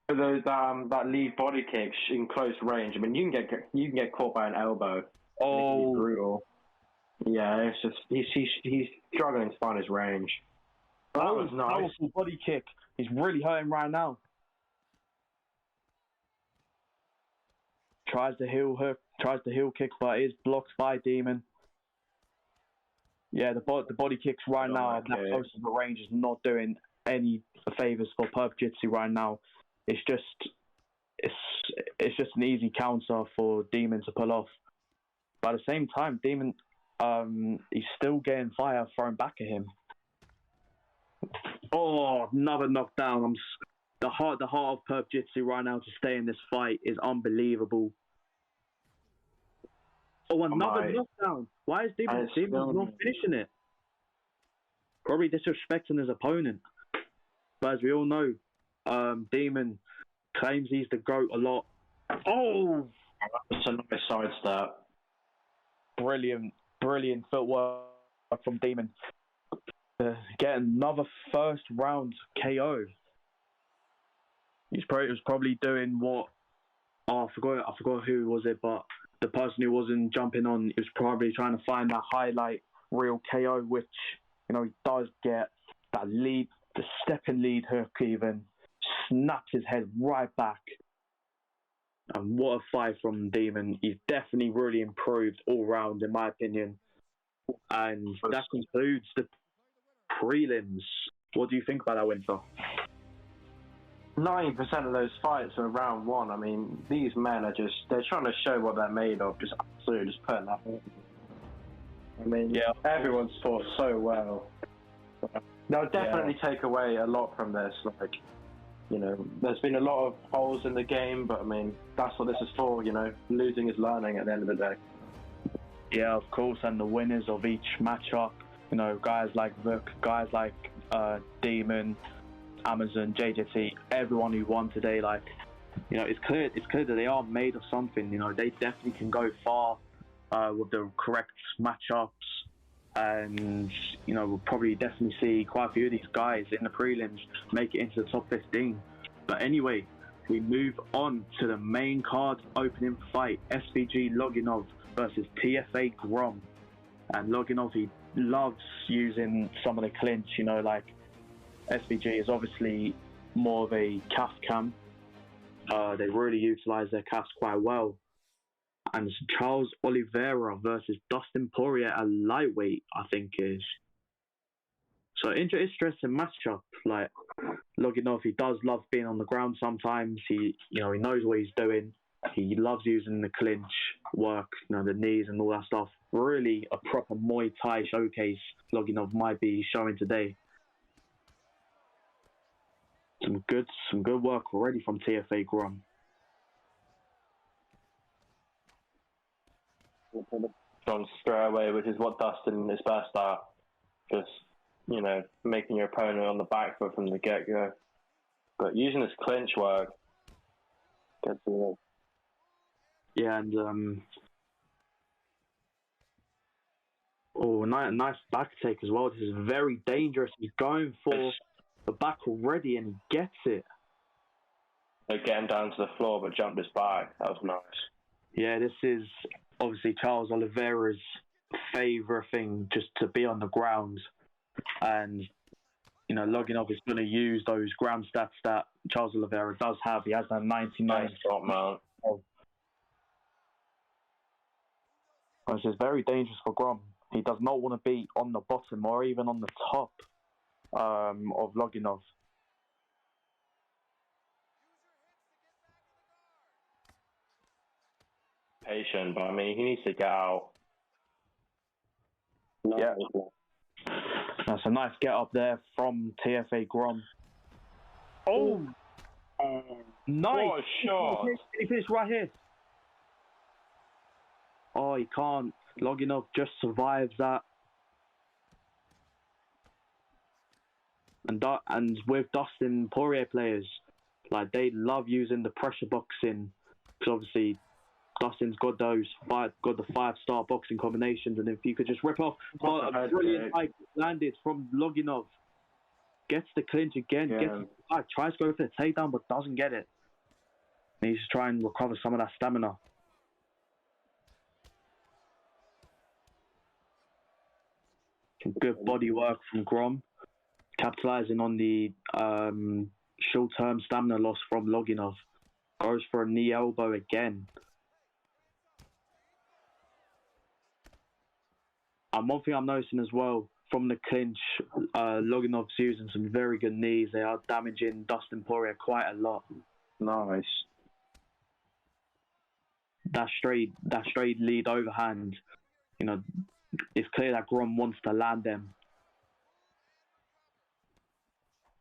Those that lead body kicks in close range. I mean, you can get caught by an elbow Really Oh, brutal. Yeah, it's just he's struggling to find his range. But that was nice. powerful body kick. He's really hurting right now. Tries the heel hook, tries the heel kick, but is blocked by Demon. Yeah, the body kicks right now at that close to the range is not doing any favors for Perp Jitsu right now. It's just an easy counter for Demon to pull off. But at the same time, Demon he's still getting fire thrown back at him. Oh, another knockdown. The heart of Perp Jitsu right now to stay in this fight is unbelievable. Oh, another knockdown. Why is Demon not finishing it? Probably disrespecting his opponent. But as we all know, Demon claims he's the GOAT a lot. Oh! That's a nice side step. Brilliant footwork from Demon. Get another first round KO. He was probably doing what? Oh, I forgot who was it, but the person who wasn't jumping on, he was probably trying to find that highlight real KO, which he does get that lead, the stepping lead hook even snaps his head right back. And what a fight from Demon. He's definitely really improved all round, in my opinion. And that concludes the prelims. What do you think about that, Winter? 90% of those fights are round one. I mean, these men are they're trying to show what they're made of, just putting that in. I mean, everyone's fought so well. They'll definitely take away a lot from this. Like, there's been a lot of holes in the game, but I mean, that's what this is for, losing is learning at the end of the day. Yeah, of course, and the winners of each matchup, guys like Vuk, guys like Demon, Amazon, JJT, everyone who won today, it's clear that they are made of something. They definitely can go far with the correct matchups, and we'll probably definitely see quite a few of these guys in the prelims make it into the top 15. But anyway, we move on to the main card opening fight: SVG Loginov versus TFA Grom. And Loginov, he loves using some of the clinch. SVG is obviously more of a calf cam. They really utilize their calves quite well. And it's Charles Oliveira versus Dustin Poirier at lightweight, I think is. So interesting matchup. Like Loginov, he does love being on the ground sometimes. He knows what he's doing. He loves using the clinch work, the knees and all that stuff. Really a proper Muay Thai showcase Loginov might be showing today. Some good work already from TFA Grom. Gone straight away, which is what Dustin is best at. Just, making your opponent on the back foot from the get-go. But using his clinch work, gets to it. Yeah, and nice back take as well. This is very dangerous. He's going for the back already, and he gets it. Getting down to the floor, but jumped his back. That was nice. Yeah, this is obviously Charles Oliveira's favourite thing, just to be on the ground. And, Loginov is going to use those ground stats that Charles Oliveira does have. He has that 99 stop mount. This is very dangerous for Grom. He does not want to be on the bottom or even on the top of Loginov. Patient, but I mean, he needs to get out. Yeah. That's a nice get up there from TFA Grom. Oh! Nice! What a shot! He finished right here. Oh, he can't. Loginov just survives that. And with Dustin Poirier players, they love using the pressure boxing, because obviously Dustin's got the 5-star boxing combinations, and if you could just rip off a brilliant high landed from Loginov, gets the clinch again, tries to go for the takedown but doesn't get it. He needs to try and recover some of that stamina. Some good body work from Grom, capitalizing on the short-term stamina loss from Loginov. Goes for a knee elbow again. And one thing I'm noticing as well, from the clinch, Loginov's using some very good knees. They are damaging Dustin Poirier quite a lot. Nice. That straight lead overhand, you know, it's clear that Grom wants to land them.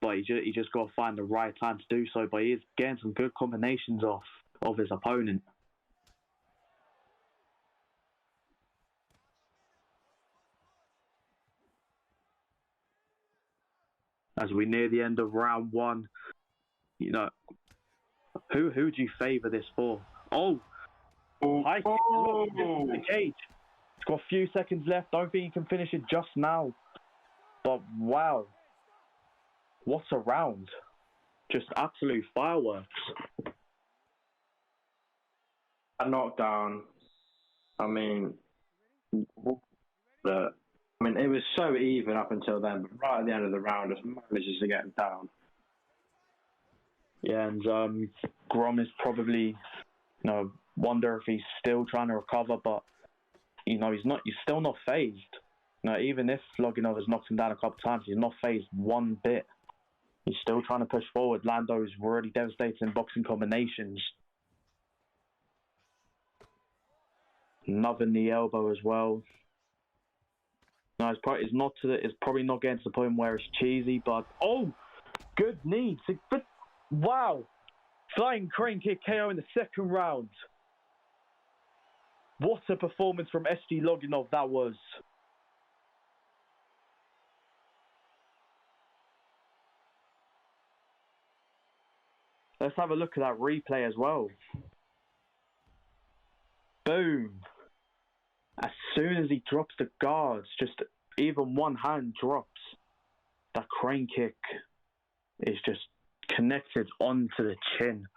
But he just got to find the right time to do so. But he is getting some good combinations off of his opponent. As we near the end of round one, you know, who do you favour this for? Oh, high kick, look, the cage. It's got a few seconds left. Don't think he can finish it just now. But wow, what a round! Just absolute fireworks. A knockdown. I mean, it was so even up until then, but right at the end of the round, just manages to get him down. Yeah, and Grom is probably, wonder if he's still trying to recover, but he's still not phased. Even if Loginov has knocked him down a couple of times, he's not phased one bit. He's still trying to push forward. Lando's really devastating boxing combinations. Another knee elbow as well. No, it's probably not getting to the point where it's cheesy, but good knee. Wow, flying crane kick KO in the second round. What a performance from SG Loginov that was. Let's have a look at that replay as well. Boom. As soon as he drops the guards, just even one hand drops, that crane kick is just connected onto the chin.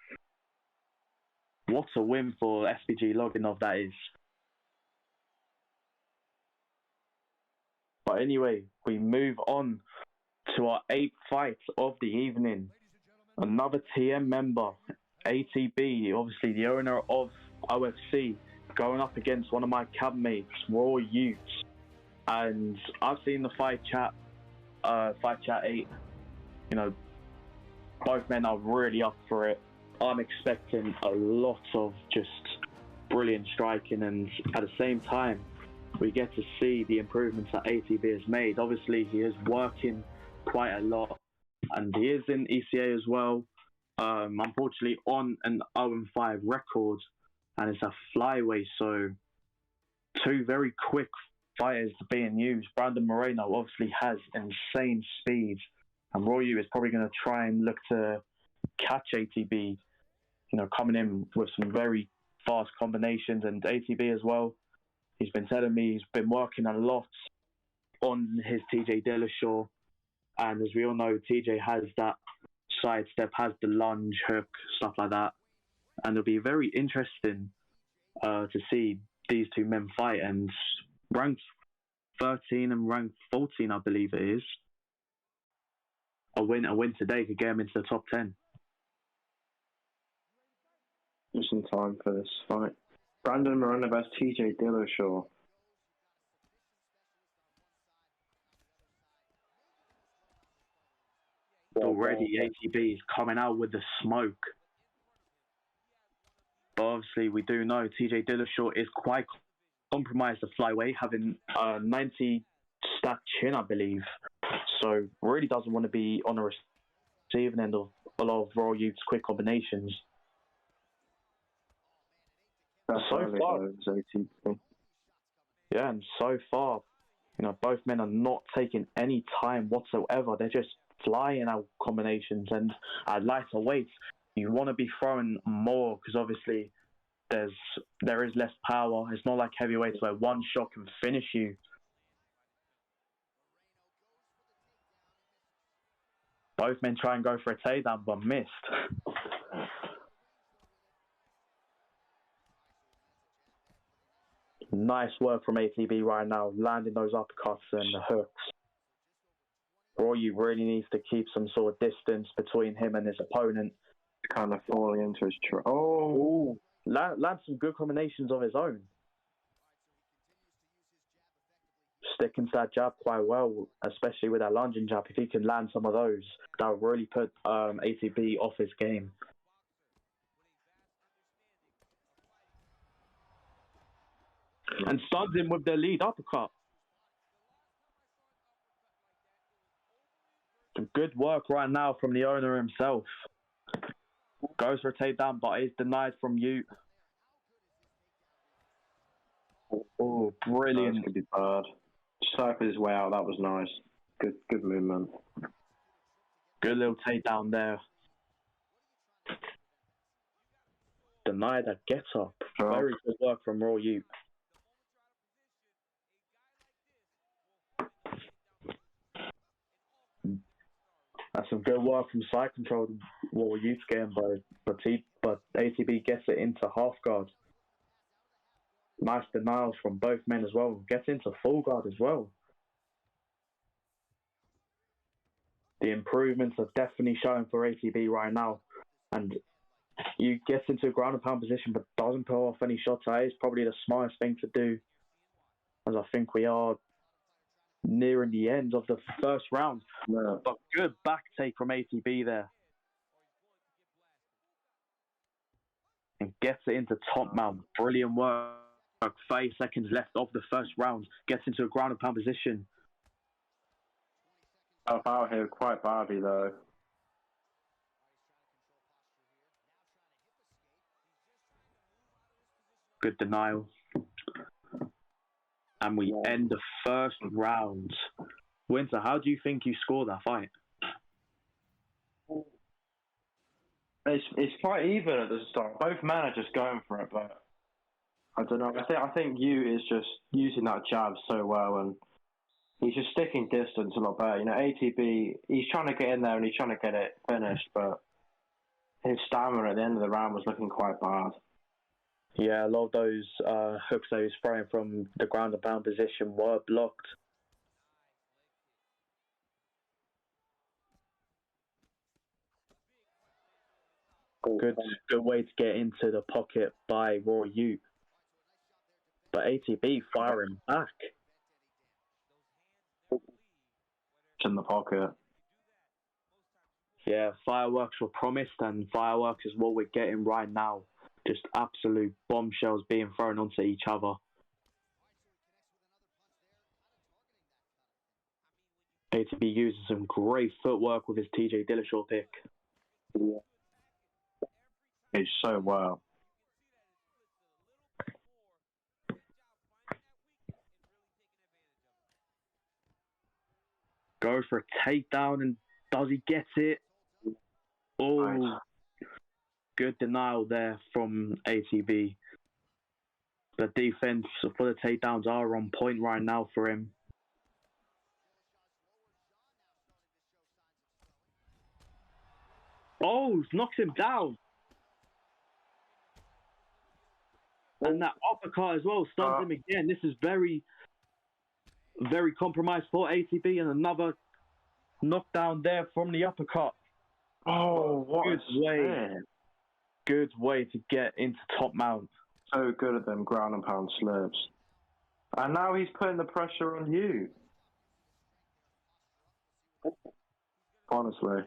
What a win for SPG Loginov that is. But anyway, we move on to our 8th fight of the evening. Another TM member, ATB, obviously the owner of OFC, going up against one of my cabmates, Raw Utes. And I've seen the fight chat 8. Both men are really up for it. I'm expecting a lot of just brilliant striking, and at the same time, we get to see the improvements that ATB has made. Obviously, he is working quite a lot, and he is in ECA as well. Unfortunately, on an 0-5 record, and it's a flyweight, so two very quick fighters being used. Brandon Moreno obviously has insane speed, and Royu is probably going to try and look to catch ATB, coming in with some very fast combinations. And ATB as well, he's been telling me he's been working a lot on his TJ Dillashaw, and as we all know, TJ has that sidestep, has the lunge, hook, stuff like that. And it'll be very interesting to see these two men fight. And ranked 13 and ranked 14, I believe it is. A win today could get him into the top 10. Just in time for this fight. Brandon Moreno vs TJ Dillashaw. Already ATB is coming out with the smoke. But obviously we do know TJ Dillashaw is quite compromised at flyweight, having a 90 stacked chin, I believe. So really doesn't want to be on the receiving end of a lot of Raw Youth's quick combinations. So far, and so far, both men are not taking any time whatsoever. They're just flying out combinations, and at lighter weights, you want to be throwing more because obviously there is less power. It's not like heavyweights where one shot can finish you. Both men try and go for a takedown, but missed. Nice work from ATB right now, landing those uppercuts and the hooks. Royu really needs to keep some sort of distance between him and his opponent. Kind of falling into his trap. Land some good combinations of his own. Sticking to that jab quite well, especially with that lunging jab. If he can land some of those, that would really put ATB off his game. And stuns him with the lead uppercut. Some good work right now from the owner himself. Goes for a takedown, but is denied from Ute. Oh, brilliant. That could be bad. Circled his way out. That was nice. Good movement. Good little takedown there. Deny that get up. Very good work from Raw Ute. That's some good work from side control. Raw Ute's game, but ATB gets it into half guard. Nice denials from both men as well. Gets into full guard as well. The improvements are definitely showing for ATB right now. And you get into a ground and pound position but doesn't pull off any shots. That is probably the smartest thing to do. As I think we are nearing the end of the first round. Yeah. But good back take from ATB there. And gets it into top mount. Brilliant work. 30 seconds left of the first round. Gets into a ground and pound position. Out here quite badly though. Good denial. And we end the first round. Winter, how do you think you scored that fight? It's quite even at the start. Both men are just going for it, but I don't know. I think Yu is just using that jab so well, and he's just sticking distance a lot better. You know, ATB, he's trying to get in there and he's trying to get it finished, but his stamina at the end of the round was looking quite bad. Yeah, a lot of those hooks that he was throwing from the ground and pound position were blocked. Good way to get into the pocket by Raw Ute. But ATB firing back. In the pocket. Yeah, fireworks were promised, and fireworks is what we're getting right now. Just absolute bombshells being thrown onto each other. ATB uses some great footwork with his TJ Dillashaw pick. He's so well. Goes for a takedown, and does he get it? Oh, Nice. Good denial there from ATB. The defense for the takedowns are on point right now for him. Oh, knocks him down. And that uppercut as well stuns him again. This is very, very compromised for ATB, and another knockdown there from the uppercut. Oh, what Good a way. spin. Good way to get into top mount. So good at them ground and pound slips. And now he's putting the pressure on you. Honestly.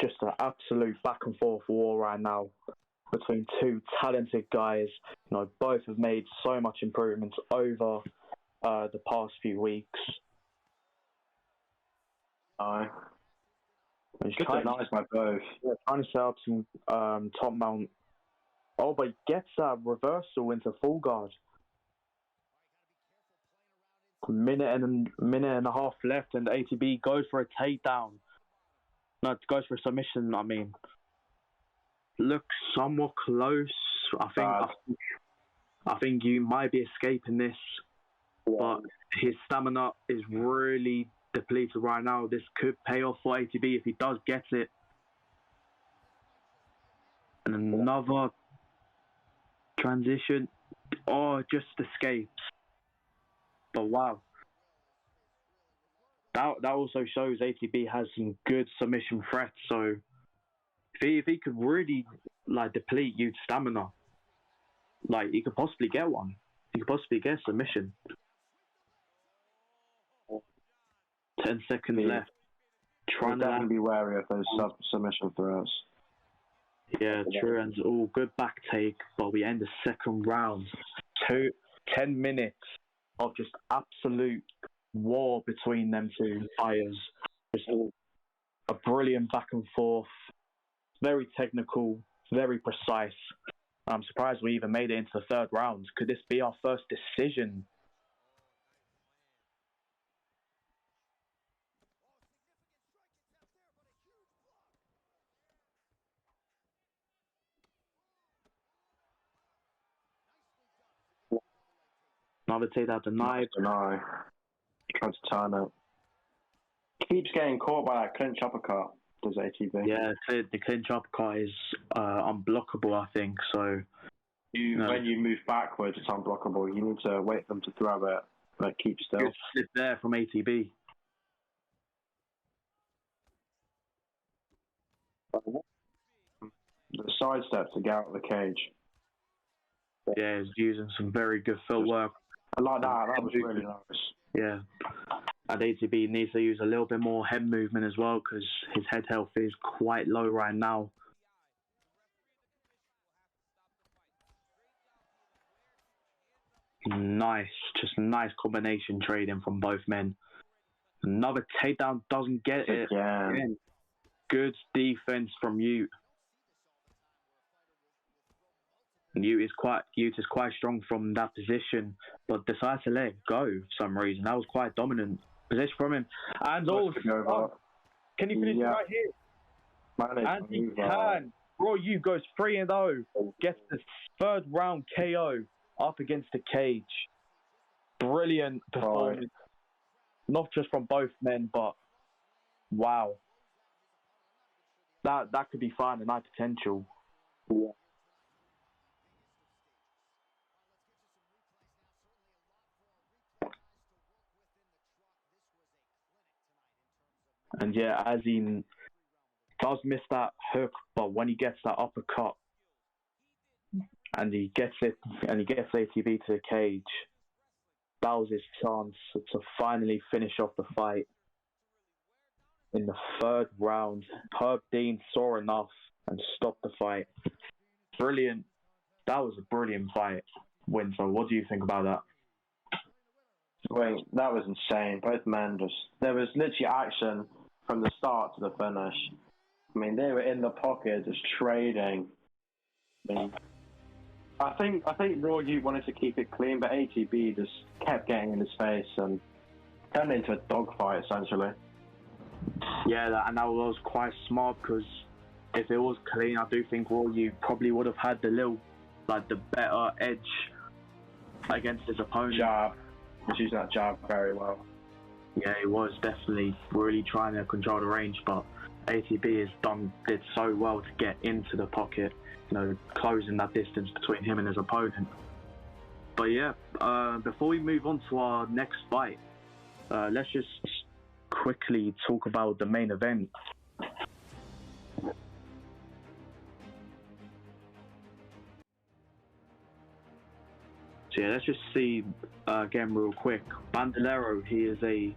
Just an absolute back and forth war right now between two talented guys. You know, both have made so much improvements over the past few weeks. Aye. He's Good denies by both. trying to set up some top mount. Oh, but he gets that reversal into full guard. Minute and a half left, and ATB goes for a takedown. No, it goes for a submission. I mean, looks somewhat close. I think you might be escaping this, but his stamina is really depleted right now. This could pay off for ATB if he does get it. And another transition. just escapes. But wow. That also shows ATB has some good submission threats. So if he could really like deplete youth stamina, like he could possibly get one. He could possibly get submission. 10 seconds left. Trying to be wary of those submission throws. Yeah, true. And good back take, but we end the second round. 10 minutes of just absolute war between them two fighters. Just a brilliant back and forth. Very technical, very precise. I'm surprised we even made it into the third round. Could this be our first decision? Another takedown denied. Deny. Trying to turn it. Keeps getting caught by that clinch uppercut. Does ATB? Yeah, the clinch uppercut is unblockable, I think. So when you move backwards, it's unblockable. You need to wait for them to throw it, but keep still. Good slip there from ATB. The sidestep to get out of the cage. Yeah, he's using some very good footwork. I like that. That was really nice. Yeah. And ATB needs to use a little bit more head movement as well because his head health is quite low right now. Nice. Just nice combination trading from both men. Another takedown, doesn't get it. Yeah. Good defense from Ute. Ute is quite strong from that position, but decides to let it go for some reason. That was quite dominant position from him. And can you finish it right here? And he can. Raw Ute goes 3-0. Gets the third round KO up against the cage. Brilliant performance. Not just from both men, but wow. That could be fine and high potential. Yeah. And yeah, as he does miss that hook, but when he gets that uppercut and he gets ATB to the cage, that was his chance to finally finish off the fight. In the third round, Herb Dean saw enough and stopped the fight. Brilliant. That was a brilliant fight, Winter. What do you think about that? Wait, that was insane. Both men there was literally action from the start to the finish. I mean, they were in the pocket just trading. I mean, I think Raw Ute wanted to keep it clean, but ATB just kept getting in his face and turned into a dogfight essentially. Yeah, and that was quite smart because if it was clean, I do think Raw Ute probably would have had the better edge against his opponent. Jab. He's using that jab very well. Yeah, he was definitely really trying to control the range, but ATB did so well to get into the pocket, closing that distance between him and his opponent. But yeah, before we move on to our next fight, let's just quickly talk about the main event. So yeah, let's just see again real quick. Bandolero, he is a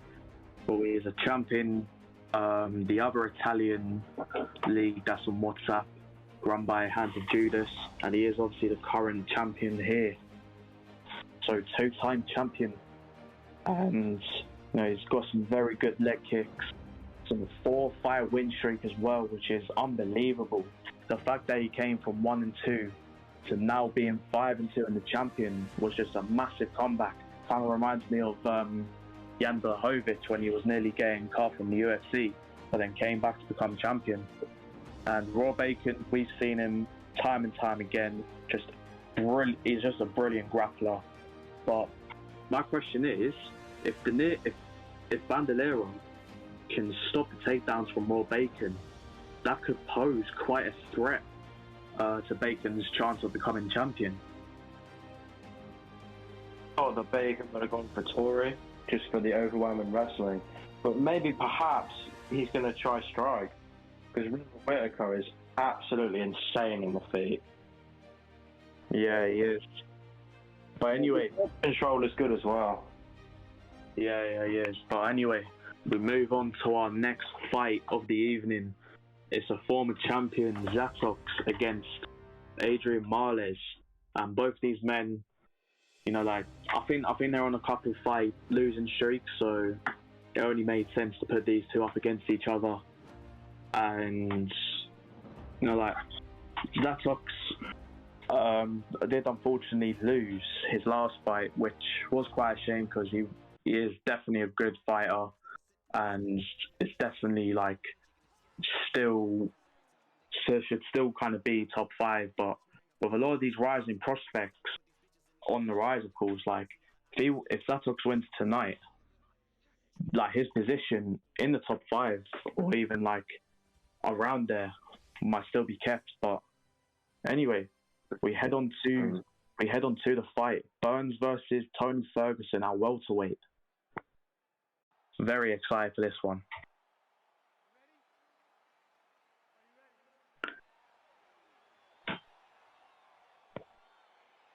champion. The other Italian league that's on WhatsApp, run by Hands of Judas, and he is obviously the current champion here. So two-time champion, and he's got some very good leg kicks, some 4-fight win streak as well, which is unbelievable. The fact that he came from 1-2 to now being 5-2 and the champion was just a massive comeback. Kind of reminds me of Jan Blachowicz when he was nearly getting cut from the UFC, but then came back to become champion. And Raw Bacon, we've seen him time and time again, he's just a brilliant grappler. But my question is, if Bandolero can stop the takedowns from Raw Bacon, that could pose quite a threat to Bacon's chance of becoming champion. thought that Bacon would have gone for Tory just for the overwhelming wrestling, but maybe perhaps he's going to try Strike because Whitaker is absolutely insane on the feet. Yeah, he is. But anyway, control is good as well. Yeah, he is. But anyway, we move on to our next fight of the evening. It's a former champion, Zatox, against Adrian Marles. And both these men, you know, like, I think they're on a couple fight losing streaks, so it only made sense to put these two up against each other. And, you know, like, Zatox did unfortunately lose his last fight, which was quite a shame because he is definitely a good fighter, and it's definitely like should still kind of be top 5. But with a lot of these rising prospects on the rise, of course, like if Zatox wins tonight, like his position in the top 5 or even like around there might still be kept. But anyway, we head on to the fight. Burns versus Tony Ferguson at welterweight. Very excited for this one.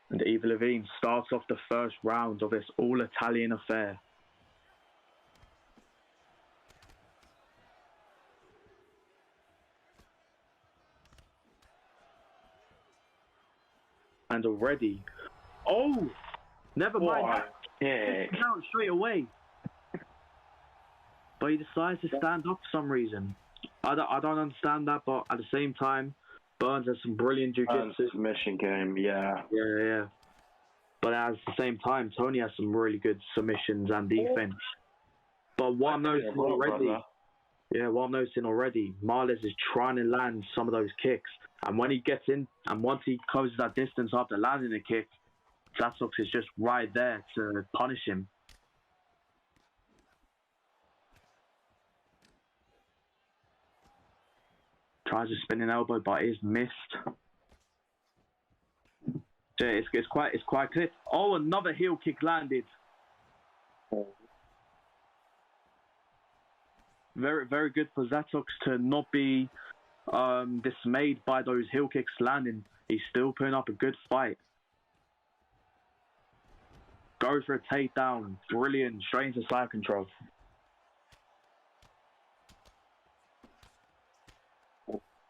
And Eva Levine starts off the first round of this all-Italian affair. And already, never mind. Yeah. Out straight away. But he decides to stand up for some reason. I don't understand that, but at the same time, Burns has some brilliant jiu-jitsu. Submission game, yeah. Yeah. But at the same time, Tony has some really good submissions and defense. But what I'm noticing already, Marles is trying to land some of those kicks. And when he gets in, and once he closes that distance after landing a kick, Zatox is just right there to punish him. Tries a spinning elbow, but is missed. So it's quite clear. Oh, another heel kick landed. Very, very good for Zatox to not be dismayed by those heel kicks landing. He's still putting up a good fight. Goes for a takedown. Brilliant. Straight into side control.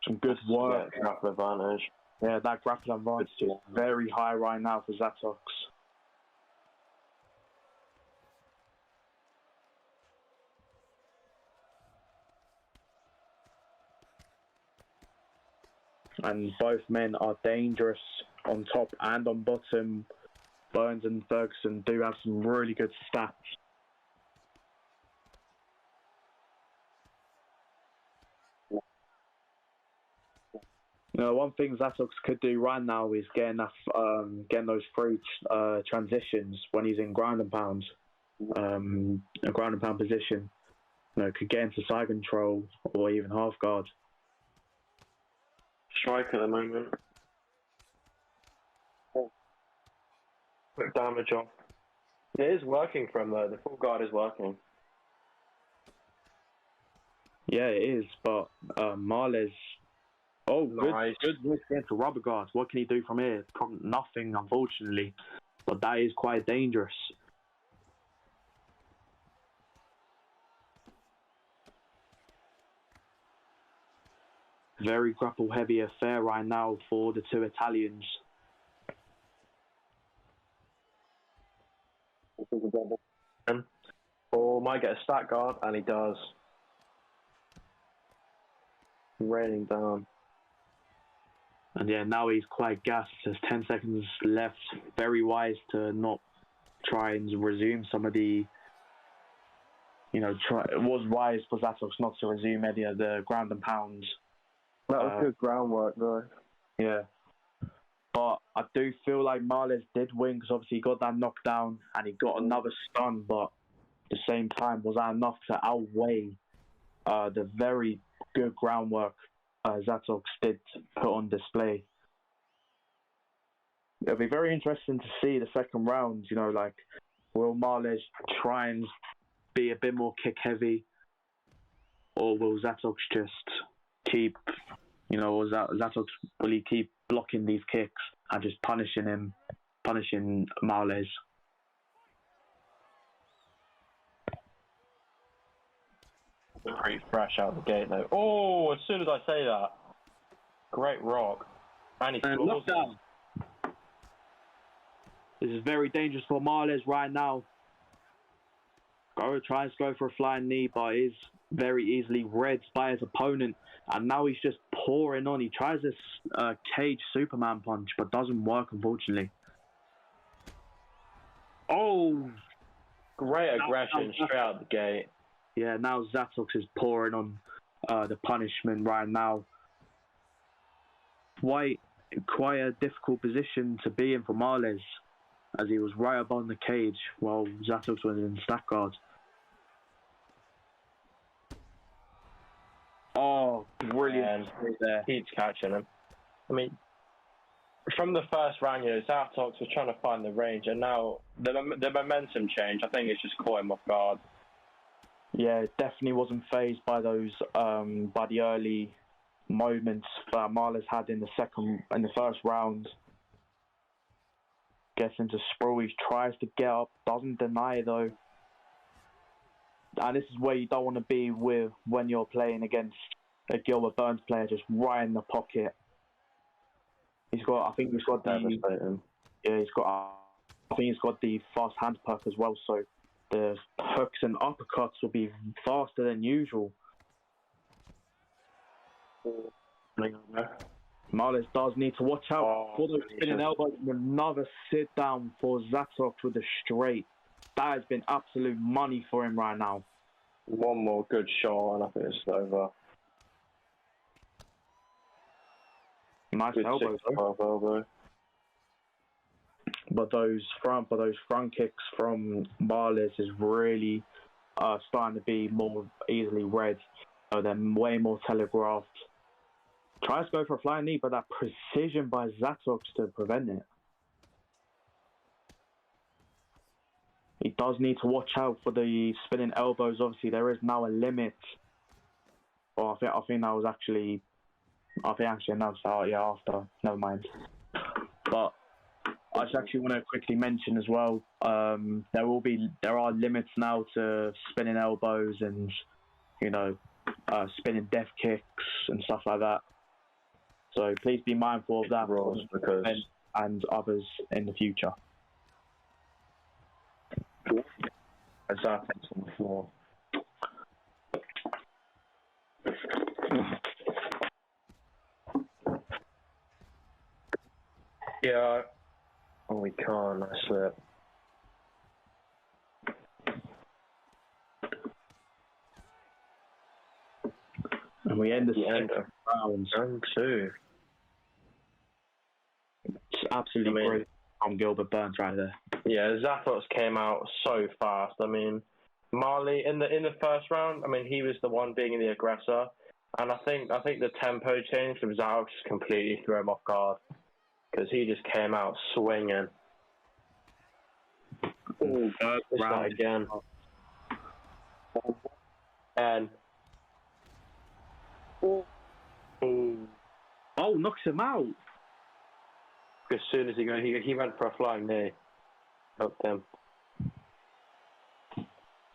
Some good work. Yeah, grapple advantage. Yeah, that grapple advantage is very high right now for Zatox. And both men are dangerous on top and on bottom. Burns and Ferguson do have some really good stats. You know, one thing Zatox could do right now is getting those free transitions when he's in ground and pound, a ground and pound position. You know, could get into side control or even half guard. Strike at the moment. Quick damage off. It is working for him though. The full guard is working. Yeah, it is. But Marles. Oh, nice. Good risk into rubber guards. What can he do from here? Probably nothing, unfortunately. But that is quite dangerous. Very grapple-heavy affair right now for the two Italians. Or might get a stack guard, and he does. Raining down. And yeah, now he's quite gassed. There's 10 seconds left. Very wise to not try and resume some of the... You know, it was wise for Zatox not to resume any of the ground and pounds. That was good groundwork, though. Yeah. But I do feel like Marles did win because obviously he got that knockdown and he got another stun, but at the same time, was that enough to outweigh the very good groundwork Zatox did put on display? it'll be very interesting to see the second round. You know, like, will Marles try and be a bit more kick heavy, or will Zatox just keep, you know, or Zatox, will he keep blocking these kicks and just punishing Marles? Pretty fresh out the gate though. Oh, as soon as I say that, great rock. And he's lockdown. This is very dangerous for Marles right now. Tries to go for a flying knee, but is very easily read by his opponent. And now he's just pouring on. He tries this cage Superman punch, but doesn't work, unfortunately. Oh! Great aggression straight out the gate. Yeah, now Zatox is pouring on the punishment right now. Quite a difficult position to be in for Marles, as he was right above the cage while Zatox was in stack guard. Oh, brilliant. There. Keeps catching him. I mean, from the first round, you know, Zatox was trying to find the range, and now the momentum change, I think it's just caught him off guard. Yeah, definitely wasn't phased by those, by the early moments that Marles had in the first round. Gets into sprawl, he tries to get up, doesn't deny though. And this is where you don't want to be with when you're playing against a Gilbert Burns player, just right in the pocket. I think he's got the fast hand perk as well, so the hooks and uppercuts will be faster than usual. Marles does need to watch out for those spinning elbows. Another sit down for Zatox with a straight. That has been absolute money for him right now. One more good shot and I think it's over. Nice good elbow. But those front kicks from Marles is really starting to be more easily read. So they're way more telegraphed. Tries to go for a flying knee, but that precision by Zatox to prevent it. He does need to watch out for the spinning elbows. Obviously, there is now a limit. Oh, I think that was actually announced out. Yeah, after. Never mind. But I just actually want to quickly mention as well. There are limits now to spinning elbows and, you know, spinning death kicks and stuff like that. So please be mindful of that and others in the future. Exactly on the floor. Yeah. Oh, we can't. I slip. And we end the end of round 2. It's absolutely great from Gilbert Burns right there. Yeah, Zatox came out so fast. I mean, Marley in the first round, I mean, he was the one being the aggressor, and I think the tempo change from Zatox just completely threw him off guard because he just came out swinging. Oh, round again, and knocks him out. As soon as he went for a flying knee. Helped him.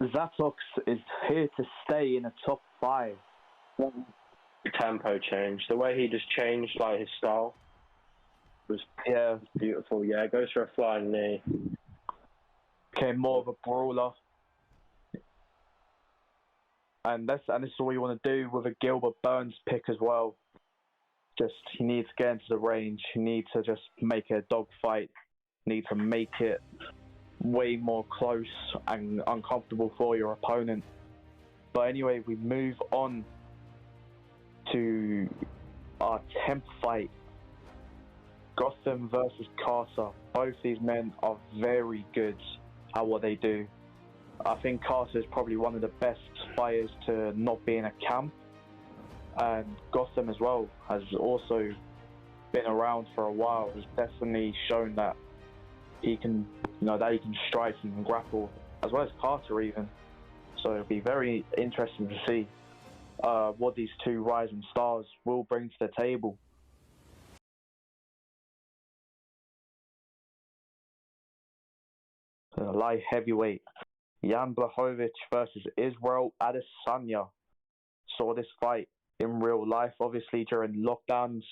Zatox is here to stay in the top 5. Tempo change. The way he just changed like his style was beautiful. Yeah, goes for a flying knee. Became more of a brawler. And this is what you want to do with a Gilbert Burns pick as well. Just, he needs to get into the range. He needs to just make it a dogfight. Need to make it way more close and uncomfortable for your opponent. But anyway, we move on to our 10th fight. Gotham versus Carter. Both these men are very good at what they do. I think Carter is probably one of the best fighters to not be in a camp. And Gotham as well has also been around for a while, has definitely shown that he can, that he can strike, he can grapple, as well as Carter even. So it'll be very interesting to see what these two rising stars will bring to the table. Light heavyweight, Jan Blachowicz versus Israel Adesanya. Saw this fight in real life, obviously during lockdowns,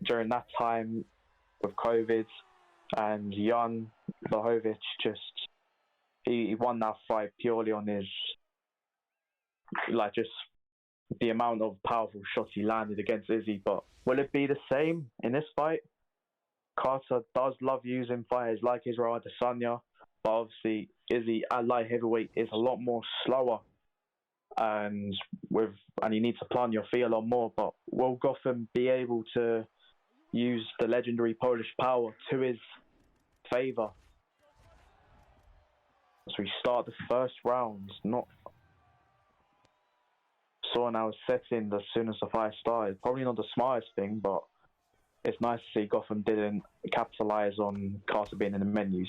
during that time with COVID, and Jan Blachowicz he won that fight purely on his, just the amount of powerful shots he landed against Izzy. But will it be the same in this fight? Carter does love using fighters like Israel Adesanya, but obviously Izzy at light heavyweight is a lot more slower, and he needs to plant your feet a lot more. But will Gotham be able to use the legendary Polish power to his favour? So we start the first round. Saw now setting as soon as the fight started. Probably not the smartest thing, but it's nice to see Gotham didn't capitalise on Carter being in the menus.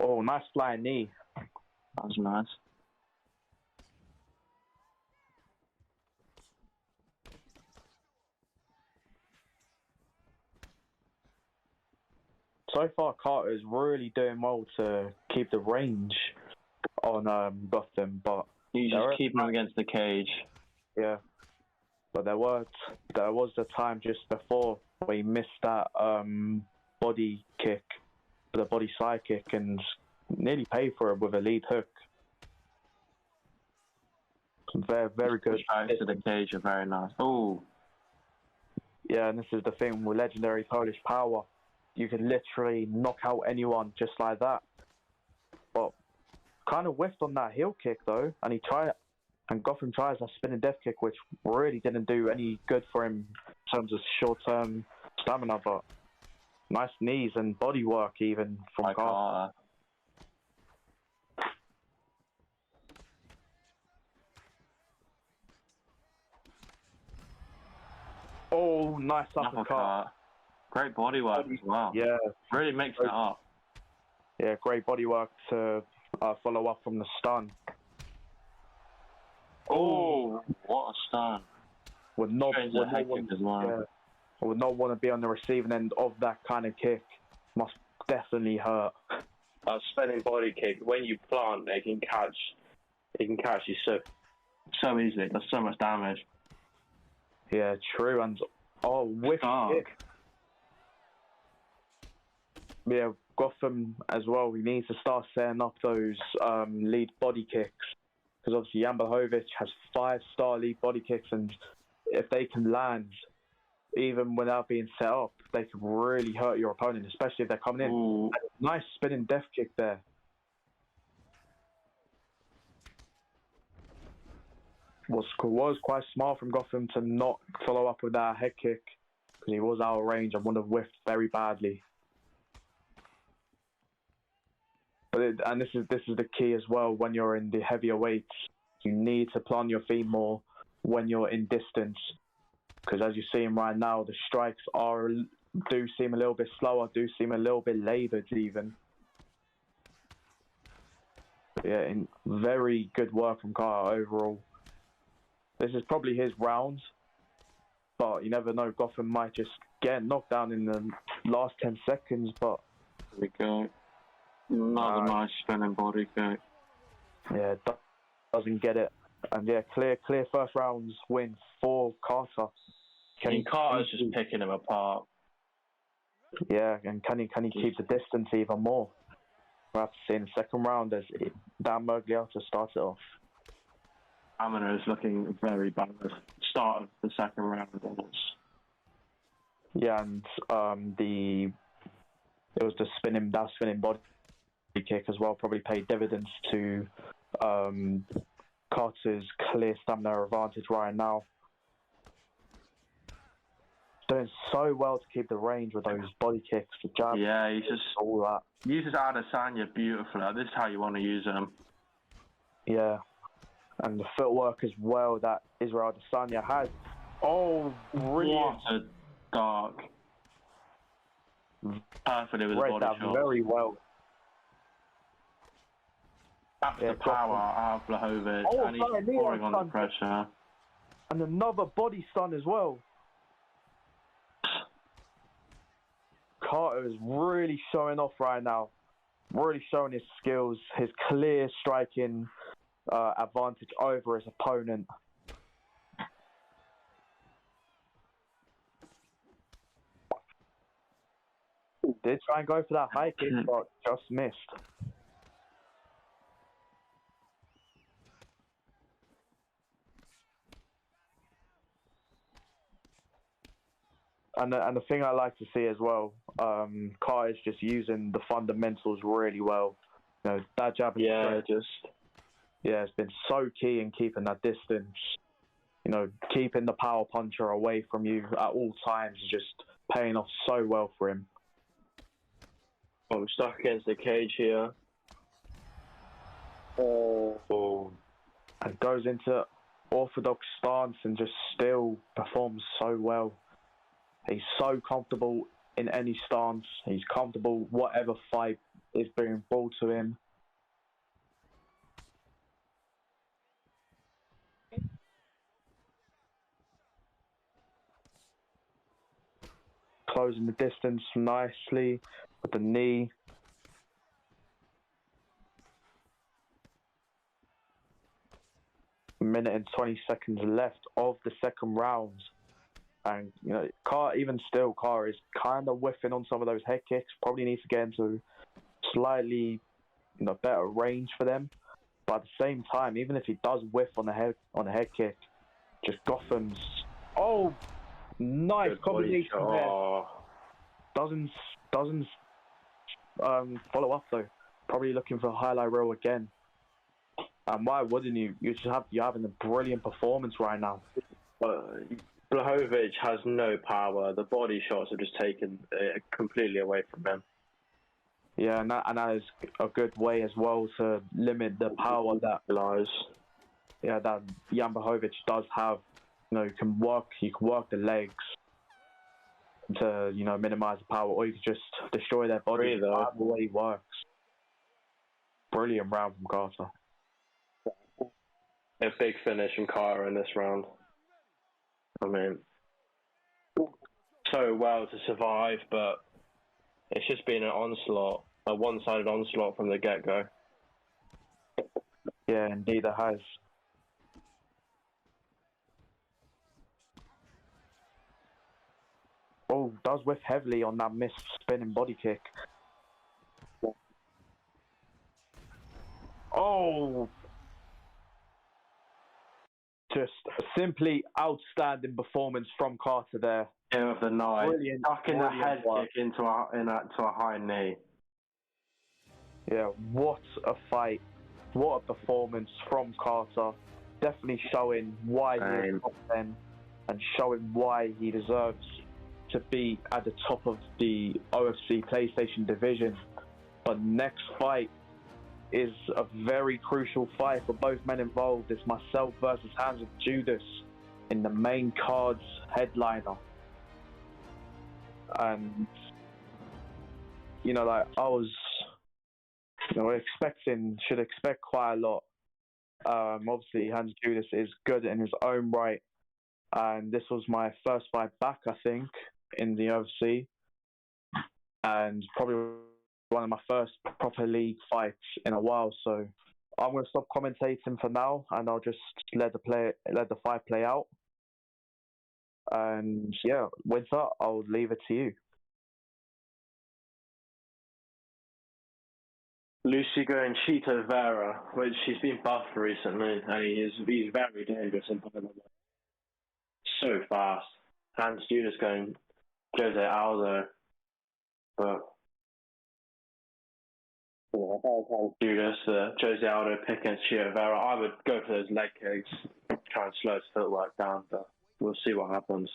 Oh, nice flying knee. That was nice. So far, Carter is really doing well to keep the range on Gotham, but You just keep him against the cage. Yeah, but there was the time just before where he missed that body kick, the body side kick, and nearly paid for it with a lead hook. Very, very good. Strikes to the cage are very nice. Oh. Yeah, and this is the thing with legendary Polish power. You can literally knock out anyone just like that. But kind of whiffed on that heel kick though, and Gotham tries that spinning death kick, which really didn't do any good for him in terms of short-term stamina. But nice knees and body work even from Carter. Oh, nice uppercut. Great body work as well. Yeah. Really makes it up. Yeah, great body work to follow up from the stun. Oh, what a stun. Would not want to be on the receiving end of that kind of kick. Must definitely hurt. A spinning body kick, when you plant, it can catch you so easily. It does so much damage. Yeah, true. And whiff kick. Yeah, Gotham as well. He needs to start setting up those lead body kicks, because obviously Jan Blachowicz has 5-star lead body kicks, and if they can land even without being set up, they can really hurt your opponent, especially if they're coming in. Ooh. Nice spinning death kick there. Was quite smart from Gotham to not follow up with that head kick, because he was out of range and would have whiffed very badly. And this is the key as well. When you're in the heavier weights, you need to plant your feet more when you're in distance, because as you're seeing right now, the strikes do seem a little bit slower, do seem a little bit laboured even. Yeah, very good work from Carter overall. This is probably his round, but you never know. Gotham might just get knocked down in the last 10 seconds. But there we go. Another nice spinning body kick. Yeah, doesn't get it. And yeah, clear first rounds win for Carter. Carter's just picking him apart. Yeah, and can he keep the distance even more? We'll have to see in the second round as Dan Mergliata starts it off. Amina is looking very bad at the start of the second round. Yeah, and it was the spinning body kick as well probably paid dividends to Carter's clear stamina advantage right now. doing so well to keep the range with those body kicks, the jabs. Yeah, he's just all that. uses Adesanya beautifully. This is how you want to use him. Yeah, and the footwork as well that Israel Adesanya has. Oh, brilliant! What a dark. Perfectly with the Read body that shot. very well. That's the power out of Blachowicz, and he's pouring on the pressure. And another body stun as well. Carter is really showing off right now. Really showing his skills, his clear striking advantage over his opponent. Did try and go for that high kick, but just missed. And the thing I like to see as well, Carter is just using the fundamentals really well. You know, that jab and it's been so key in keeping that distance. You know, keeping the power puncher away from you at all times is just paying off so well for him. I'm stuck against the cage here. Oh. And goes into orthodox stance and just still performs so well. He's so comfortable in any stance. He's comfortable whatever fight is being brought to him. Closing the distance nicely with the knee. A minute and 20 seconds left of the second round. And, you know, even still, Carr is kind of whiffing on some of those head kicks. Probably needs to get into slightly, you know, better range for them. But at the same time, even if he does whiff on the head kick, just Gotham's. Oh, nice combination there. Doesn't follow up though. Probably looking for a highlight reel again. And why wouldn't you? You're having a brilliant performance right now. Blachowicz has no power. The body shots have just taken completely away from him. Yeah, and that is a good way as well to limit the power that that Jan Blachowicz does have. You know, you can work the legs to, you know, minimize the power, or you can just destroy their body. The way it works. Brilliant round from Carter. A big finish from Carter in this round. I mean, so well to survive, but it's just been an onslaught, a one-sided onslaught from the get-go. Yeah, indeed it has. Oh, does whiff heavily on that missed spinning body kick. Oh! Just simply outstanding performance from Carter there. Yeah, of the night. Tucking the head kick into a high knee. Yeah, what a fight. What a performance from Carter. Definitely showing why he is top 10 and showing why he deserves to be at the top of the OFC PlayStation division. But next fight is a very crucial fight for both men involved. It's myself versus Hans of Judas in the main card's headliner. And, you know, like I was, you know, should expect quite a lot. Obviously, Hans Judas is good in his own right. And this was my first fight back, I think, in the UFC. And probably one of my first proper league fights in a while. So I'm going to stop commentating for now, and I'll just let the fight play out. And yeah, with that, I'll leave it to you. Lucigo and Chito Vera, which he's been buffed recently, and he's very dangerous in by the way. So fast. Hans Judas going Jose Aldo, but Judas, Jose Aldo pick against Chito Vera. I would go for those leg kicks, try and slow his footwork down, but we'll see what happens.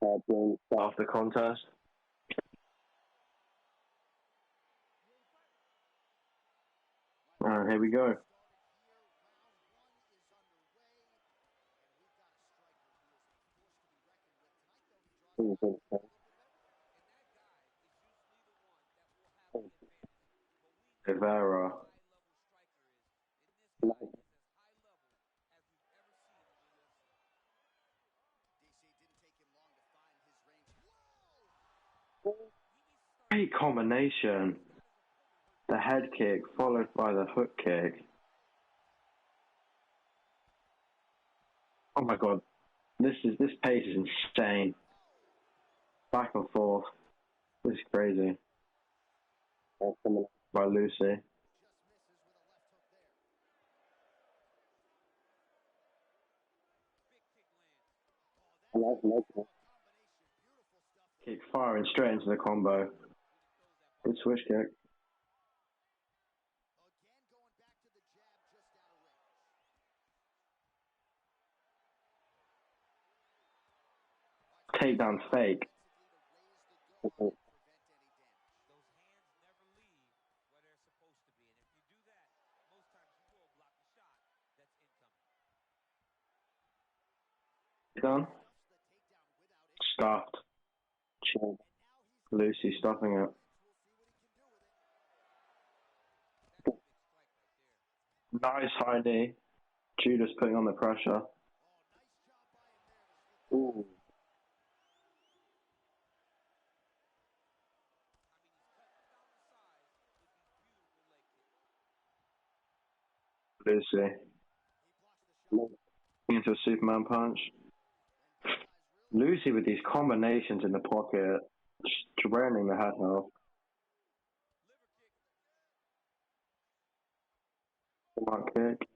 After the contest. Alright, here we go. Rivera. Great combination. The head kick followed by the hook kick. Oh my god. This pace is insane. Back and forth. This is crazy. By Lucy. Kick firing straight into the combo. Good switch kick. Takedown fake. Done. Stuffed. Lucy stuffing it. Nice high knee. Judas putting on the pressure. Ooh. Lucy. Into a Superman punch. Lucy with these combinations in the pocket, draining the head health. Mark kick.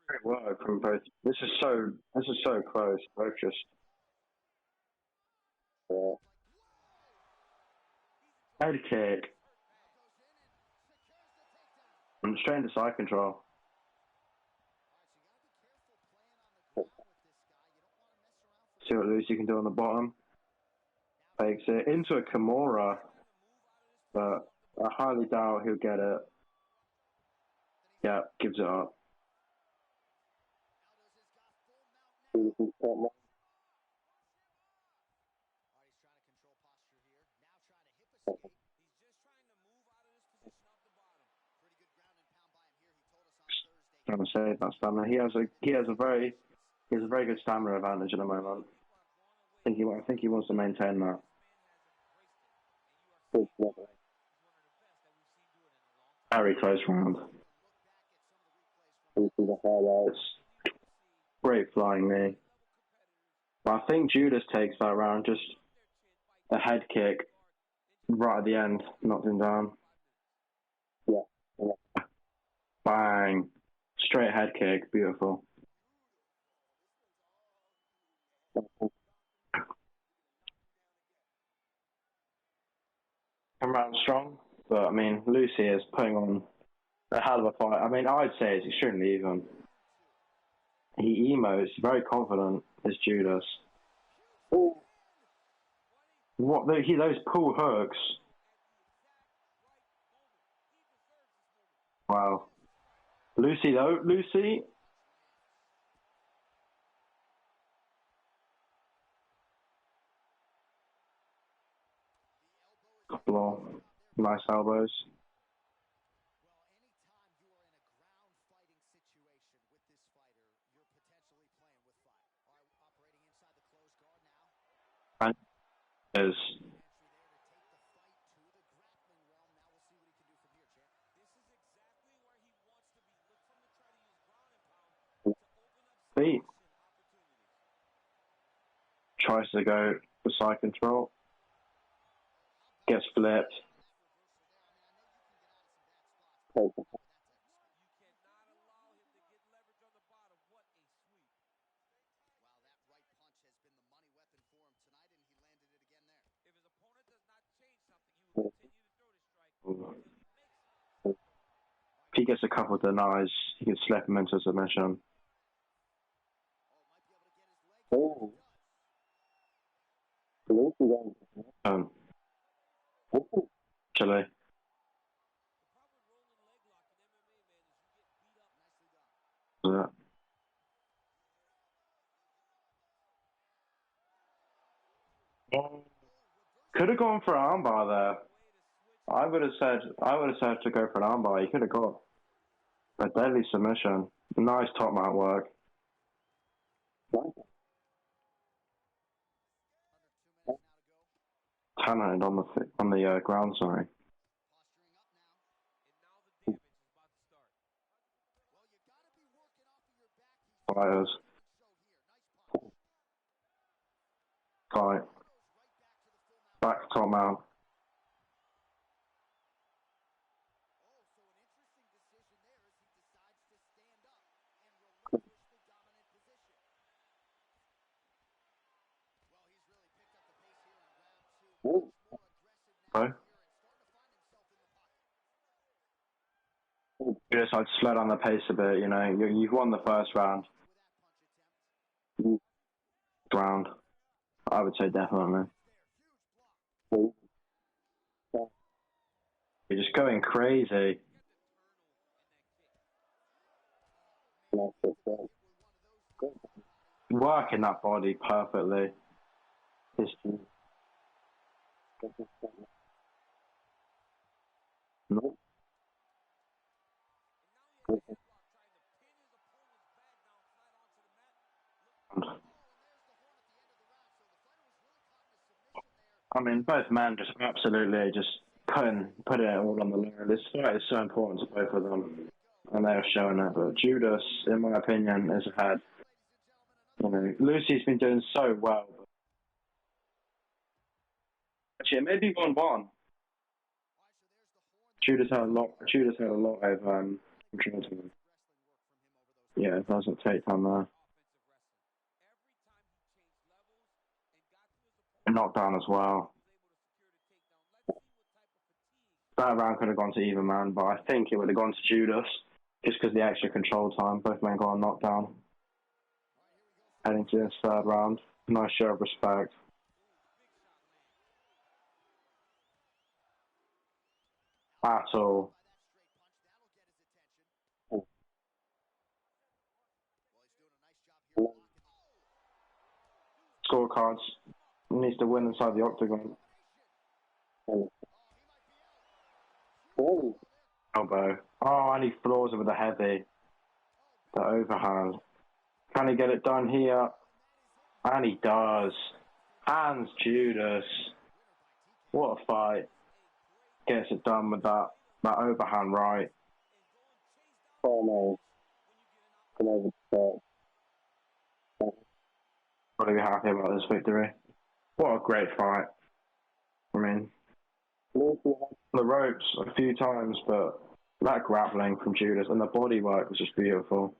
Great work from both. This is so close. Both just. Head kick. And straight into side control. See what Lucy can do on the bottom. Takes it into a Kimura, but I highly doubt he'll get it. Yeah, gives it up. Trying to save that stamina. He has a very good stamina advantage at the moment. I think he wants to maintain that. Very close round. Great flying knee. But I think Judas takes that round. Just a head kick right at the end, knocked him down. Yeah. Bang. Straight head kick. Beautiful. Come around strong, but I mean, Lucy is putting on a hell of a fight. I mean, I'd say it's extremely even. He emotes very confident as Judas. What those pull hooks? Wow. Lucy though, Lucy. Couple of nice elbows. And is feet. Tries to go for side control. Gets flipped. he gets a couple of denies, he can slip him into submission. Oh. Chile. Yeah. Could have gone for an armbar there. I would have said to go for an armbar. He could have got a deadly submission. Nice top mount work. Talented on the ground, sorry. Fighters. Fight. Back to top mount. Okay. Judas, I'd slow down the pace a bit, you know. You've won the first round. Round. I would say definitely. You're just going crazy. Working that body perfectly. Nope. I mean, both men just absolutely just put it all on the line. This fight is so important to both of them, and they are showing it. But Judas, in my opinion, has had, you know, Lucy's been doing so well. Actually, maybe 1-1. Judas had a lot. Judas had a lot of control to him. Yeah, it doesn't take time there. Knockdown as well. That round could have gone to either man, but I think it would have gone to Judas just because the extra control time. Both men got a knockdown. Heading to this third round. Nice show of respect. At all. Scorecards. Needs to win inside the octagon. Elbow. Oh, and he floors it with a heavy. The overhand. Can he get it done here? And he does. Hands Judas. What a fight. Gets it done with that overhand right. Oh no. Probably be happy about this victory. What a great fight. I mean, the ropes a few times, but that grappling from Judas and the body work was just beautiful.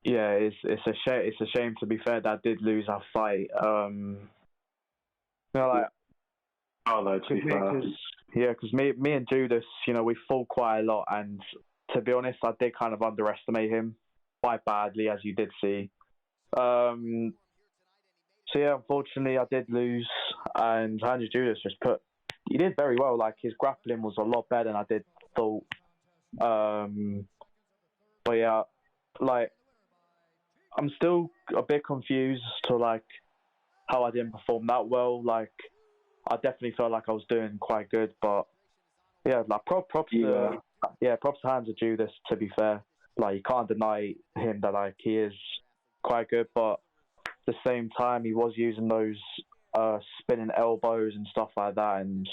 Yeah, it's a shame. It's a shame, to be fair, that did lose our fight. You know, like, Although to be fair, because me and Judas, you know, we fought quite a lot, and to be honest, I did kind of underestimate him quite badly, as you did see. So yeah, unfortunately, I did lose, and Andrew Judas he did very well. Like, his grappling was a lot better than I did thought. But yeah, like, I'm still a bit confused to like how I didn't perform that well. Like, I definitely felt like I was doing quite good, but yeah, like props to Andrew Judas. To be fair, like, you can't deny him that like he is quite good, but at the same time, he was using those spinning elbows and stuff like that, and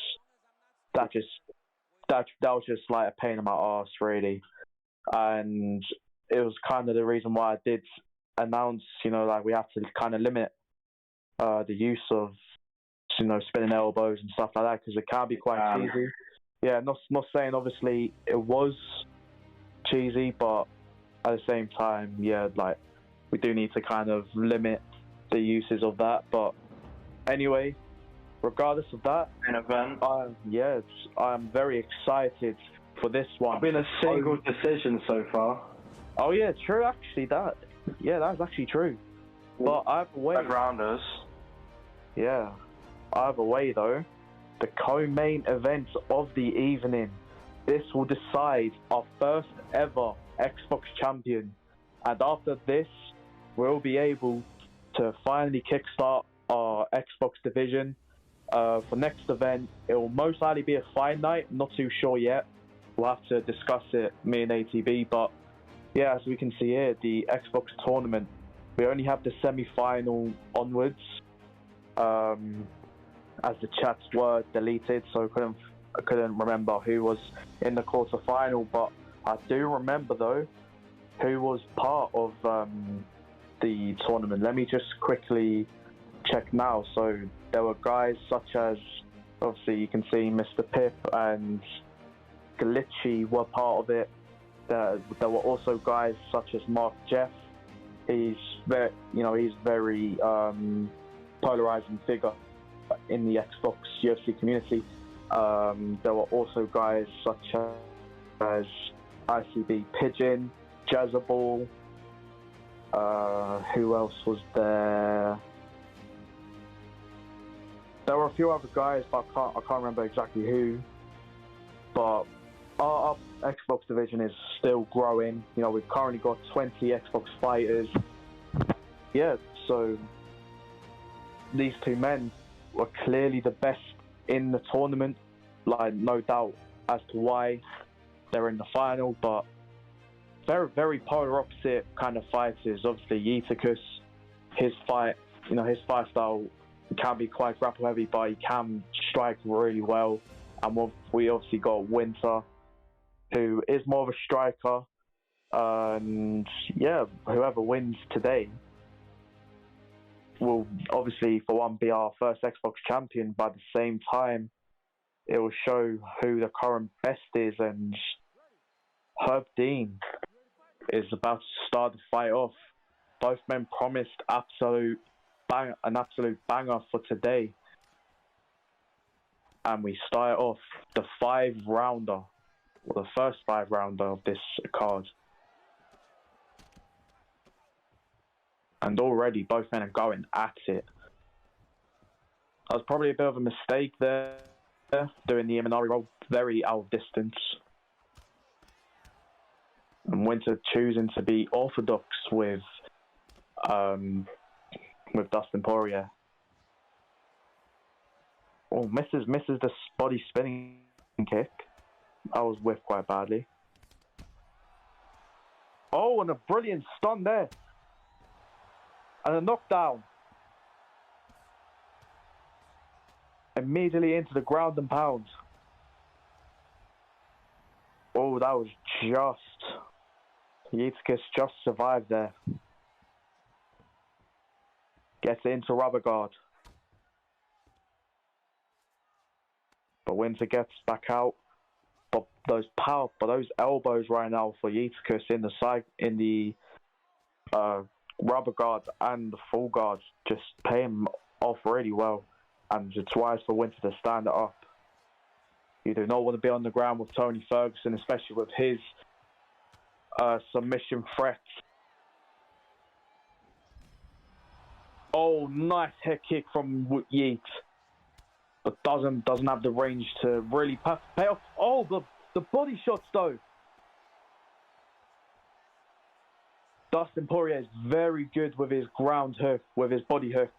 that was just like a pain in my arse, really. And it was kind of the reason why I did announce, you know, like, we have to kind of limit the use of, you know, spinning elbows and stuff like that, because it can be quite cheesy. Yeah, not saying obviously it was cheesy, but at the same time, yeah, like, we do need to kind of limit the uses of that. But anyway, regardless of that, Main event. I'm very excited for this one. Been a single decision so far. Oh yeah, true. Actually, that's actually true. But either way, 5 rounders. yeah. Either way, though, the co-main event of the evening. This will decide our first ever Xbox champion, and after this, we'll be able to finally kickstart our Xbox division. For next event, it will most likely be a fight night. Not too sure yet. We'll have to discuss it, me and ATB. But yeah, as we can see here, the Xbox tournament, we only have the semi-final onwards. As the chats were deleted, so I couldn't remember who was in the quarter-final. But I do remember though who was part of the tournament. Let me just quickly check now. So there were guys such as, obviously you can see Mr. Pip and Glitchy were part of it. There were also guys such as Mark Jeff. He's very polarizing figure in the Xbox UFC community. There were also guys such as ICB Pigeon, Jazzaball. Who else was there? There were a few other guys, but I can't remember exactly who. But our Xbox division is still growing. You know, we've currently got 20 Xbox fighters. Yeah, so these two men were clearly the best in the tournament. Like, no doubt as to why they're in the final, but very, very polar opposite kind of fighters. Obviously, Yeeticus, his fight style can be quite grapple heavy, but he can strike really well. And we obviously got Winter, who is more of a striker. And yeah, whoever wins today will obviously, for one, be our first Xbox champion. But at the same time, it will show who the current best is. And Herb Dean is about to start the fight off. Both men promised an absolute banger for today. And we start off the 5-rounder, or the first 5-rounder of this card. And already both men are going at it. That was probably a bit of a mistake there, doing the Imanari roll very out of distance. And Winter choosing to be orthodox with Dustin Poirier. Oh, misses the body spinning kick. I was whiffed quite badly. Oh, and a brilliant stun there. And a knockdown. Immediately into the ground and pound. Oh, that was just... Yeeticus just survived there. Gets into rubber guard. But Winter gets back out. But those elbows right now for Yeeticus in the rubber guard and the full guard just pay him off really well. And it's wise for Winter to stand it up. You do not want to be on the ground with Tony Ferguson, especially with his submission threats. Oh, nice head kick from Yeet. But doesn't have the range to really pay off. Oh, the body shots though. Dustin Poirier is very good with his ground hook, with his body hooks.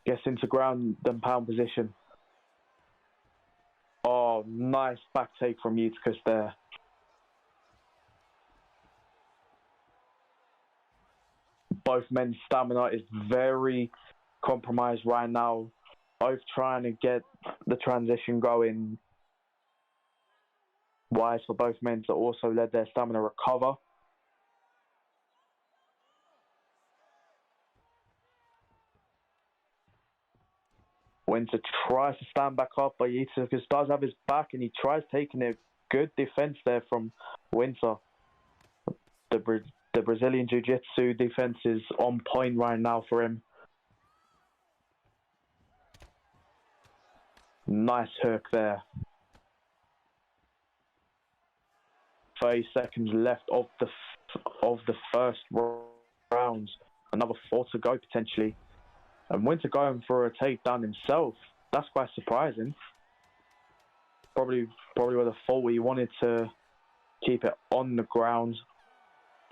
Gets into ground and pound position. Oh, nice back take from Yeeticus there. Both men's stamina is very compromised right now. Both trying to get the transition going. Wise for both men to also let their stamina recover. Winter tries to stand back up, but Yeeticus does have his back, and he tries taking a good defense there from Winter. The The Brazilian Jiu-Jitsu defense is on point right now for him. Nice hook there. 30 seconds left of the first round. Another 4 to go potentially. And Winter going for a takedown himself. That's quite surprising. Probably would have thought he wanted to keep it on the ground.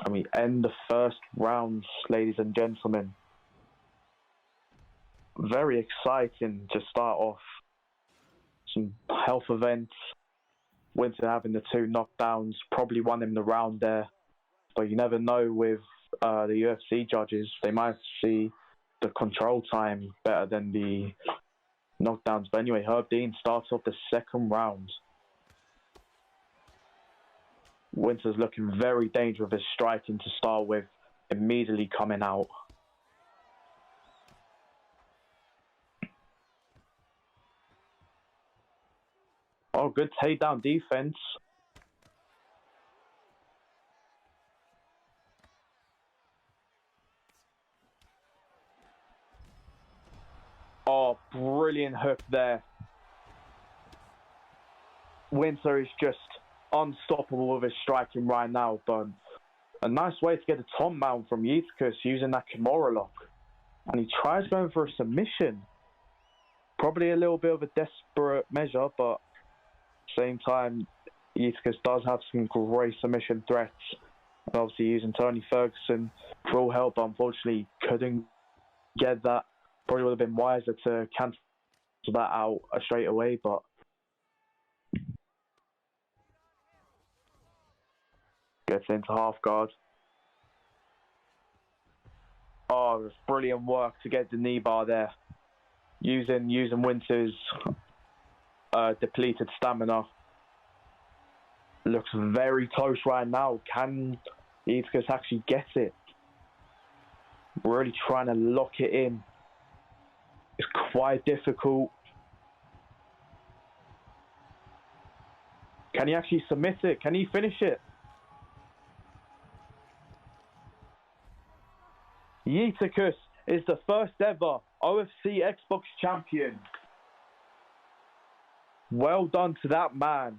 And we end the first round, ladies and gentlemen. Very exciting to start off. Some health events. Winter having the 2 knockdowns, probably won him the round there. But you never know with the UFC judges. They might see the control time better than the knockdowns. But anyway, Herb Dean starts off the second round. Winter's looking very dangerous with his striking to start with, immediately coming out. Oh, good takedown defense. Oh, brilliant hook there. Winter is just unstoppable with his striking right now, but a nice way to get a tom mount from Yitzhak using that Kimura lock. And he tries going for a submission. Probably a little bit of a desperate measure, but at the same time, Yitzhak does have some great submission threats. And obviously using Tony Ferguson will help, but unfortunately couldn't get that. Probably would have been wiser to cancel that out straight away, but gets into half guard. Oh, it was brilliant work to get the knee bar there. Using Winter's depleted stamina. Looks very close right now. Can Yitzhak actually get it? Really trying to lock it in. It's quite difficult. Can he actually submit it? Can he finish it? Yitzhak is the first ever OFC Xbox champion. Well done to that man.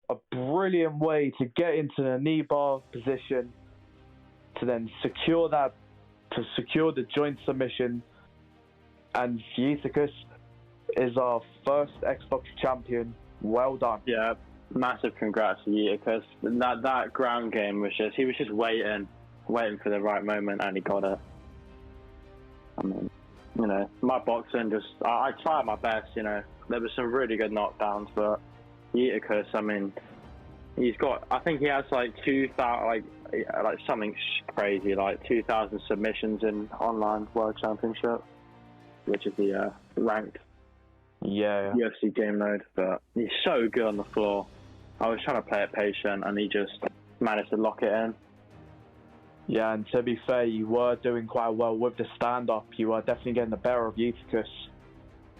A brilliant way to get into the knee bar position to then secure the joint submission. And Yitzhak is our first Xbox champion. Well done. Yeah, massive congrats to Yitzhak. That ground game was he was just waiting for the right moment, and he got it. I mean, you know, my boxing I tried my best. You know, there were some really good knockdowns, but Yitzhak, I mean, I think he has like 2,000, like something crazy, like 2,000 submissions in online World Championship, which is the ranked UFC game mode. But he's so good on the floor. I was trying to play it patient, and he just managed to lock it in. Yeah, and to be fair, you were doing quite well with the stand-up. You were definitely getting the better of Yitzhak.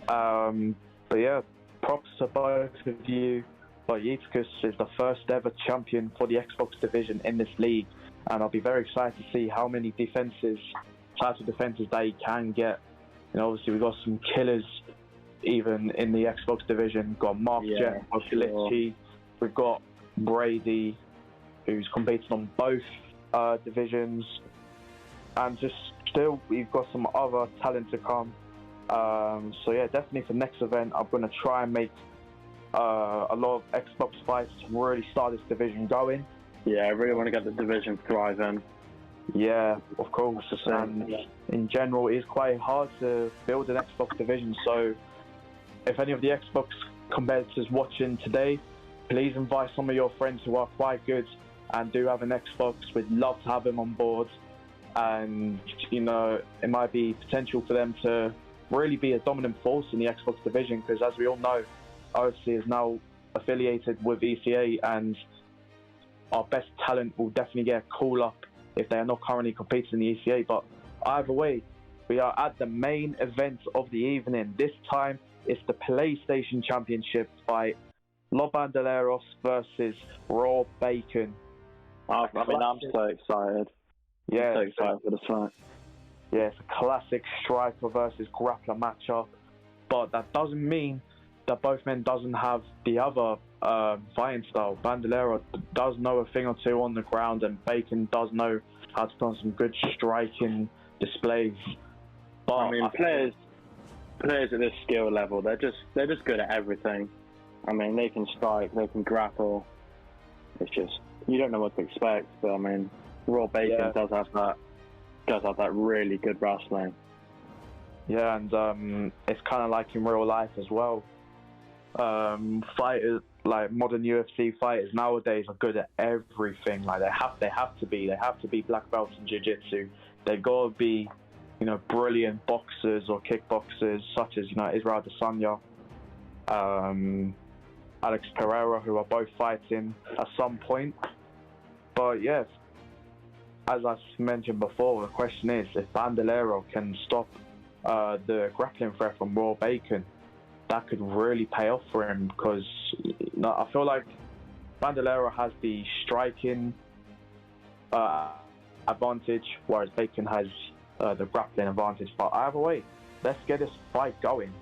But yeah, props to both of you. But Yitzhak is the first ever champion for the Xbox division in this league. And I'll be very excited to see how many title defenses that he can get. You know, obviously, we've got some killers even in the Xbox division. We've got Mark Jeff, Glitchy. We've got Brady, who's competing on both divisions, and just still we've got some other talent to come. So yeah, definitely for next event, I'm going to try and make a lot of Xbox fights to really start this division going. Yeah, I really want to get the division thriving. Yeah, of course. And in general, it's quite hard to build an Xbox division. So if any of the Xbox competitors watching today, please invite some of your friends who are quite good and do have an Xbox. We'd love to have them on board. And, you know, it might be potential for them to really be a dominant force in the Xbox division, because as we all know, OFC is now affiliated with ECA, and our best talent will definitely get a call up if they are not currently competing in the ECA. But either way, we are at the main event of the evening. This time, it's the PlayStation Championship fight. Los Bandoleros versus Raw Bacon. I'm so excited. Yeah, I'm so excited for this fight. Yeah, it's a classic striker versus grappler matchup, but that doesn't mean that both men doesn't have the other fighting style. Bandolero does know a thing or two on the ground, and Bacon does know how to put on some good striking displays. But I mean, players at this skill level, they're just good at everything. I mean, they can strike, they can grapple. It's just you don't know what to expect. But I mean, Raw Bacon does have that really good wrestling. Yeah, and it's kind of like in real life as well. Fighters, like modern UFC fighters nowadays, are good at everything. Like they have to be black belts in jiu-jitsu. They gotta be, brilliant boxers or kickboxers, such as Israel Adesanya, Alex Pereira, who are both fighting at some point. But yes, as I mentioned before, the question is if Bandolero can stop the grappling threat from Raw Bacon, that could really pay off for him, because I feel like Bandolero has the striking advantage, whereas Bacon has the grappling advantage. But either way, let's get this fight going.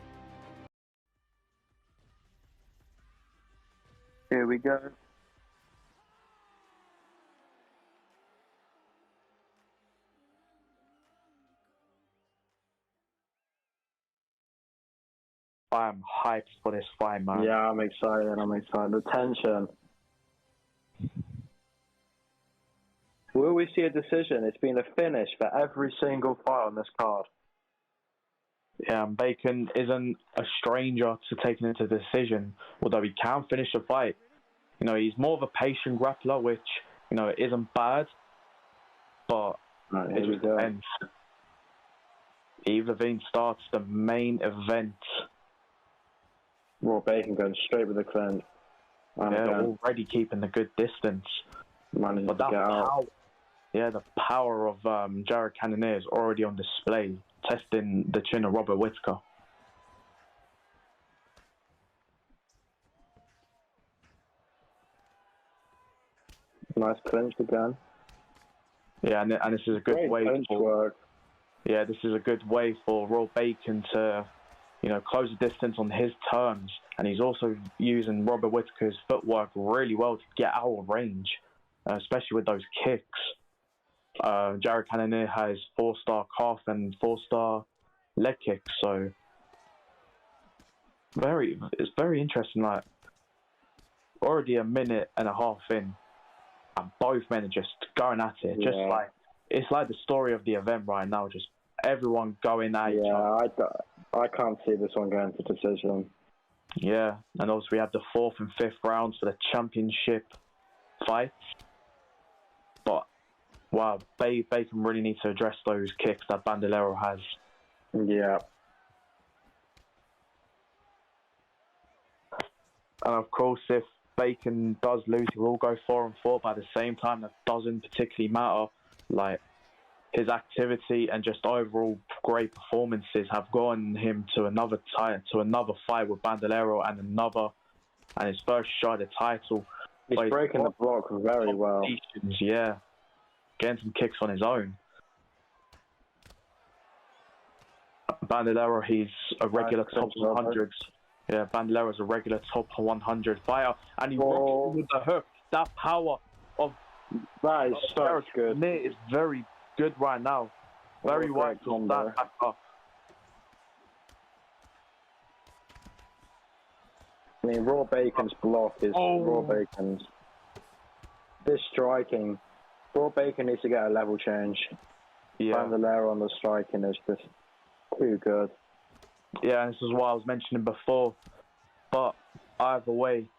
Here we go. I'm hyped for this fight, man. Yeah, I'm excited. The tension. Will we see a decision? It's been a finish for every single fight on this card. Yeah, and Bacon isn't a stranger to taking it to decision, although he can finish the fight. He's more of a patient grappler, which, isn't bad, but it just depends. Eve Levine starts the main event. Raw Bacon going straight with the clinch. Already keeping a good distance. Managing to get out. The power of Jared Cannonier is already on display, testing the chin of Robert Whittaker. Nice clinch again. Yeah, and this is a good way work. Yeah, this is a good way for Raw Bacon to, close the distance on his terms, and he's also using Robert Whittaker's footwork really well to get out of range, especially with those kicks. Jared Cannonier has 4-star calf and 4-star leg kicks, so it's very interesting. Like, already a minute and a half in, and both men are just going at it. Yeah. Just like it's like the story of the event right now. Just everyone going at each other. I can't see this one going to decision. Yeah, and also we have the 4th and 5th rounds for the championship fights. But wow, Bacon really needs to address those kicks that Bandolero has. Yeah. And of course, if Bacon does lose, he will go 4-4. But at the same time, that doesn't particularly matter. Like, his activity and just overall great performances have gotten him to another fight with Bandolero and his first shot at the title. He's breaking the block very well. Yeah, getting some kicks on his own. Bandolero, he's a regular top 100. Yeah, Bandolero's a regular top 100 fighter, and he rocks with the hook. That power of that is so good. Is very good right now. Very wide to stand back up. I mean, Raw Bacon's block is Raw Bacon's. This striking, Raw Bacon needs to get a level change. Yeah. Bandolero on the striking is just too good. Yeah, this is what I was mentioning before. But either way,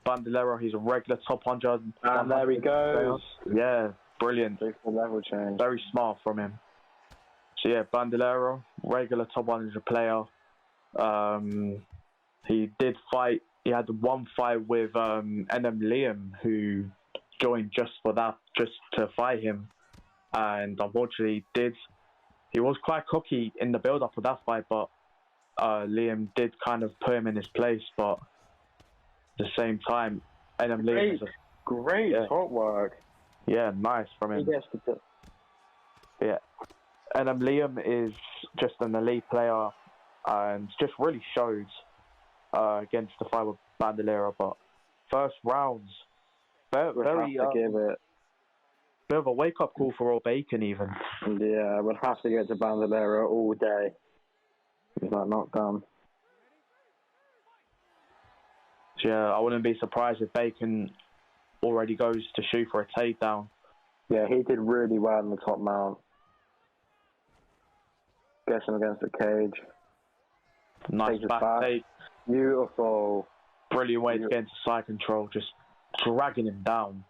Bandolero, he's a regular top 100. And there he goes. Yeah, brilliant. Level change. Very smart from him. So yeah, Bandolero, regular top 100 player. He did fight. He had one fight with NM Liam, who joined just to fight him, and unfortunately he was quite cocky in the build-up of that fight, but Liam did kind of put him in his place. But at the same time, NM Liam is great footwork. Yeah, nice from him. He gets to Yeah. And Liam is just an elite player and just really showed against the fight with Bandolero. But first rounds, very give it. bit of a wake-up call for Rob Bacon even. Yeah, I would have to get to Bandolero all day. He's like knocked down. Yeah, I wouldn't be surprised if Bacon already goes to shoot for a takedown. Yeah, he did really well in the top mount. Gets him against the cage. Nice Takes his back back. take. Beautiful. Brilliant way to get into side control, just dragging him down.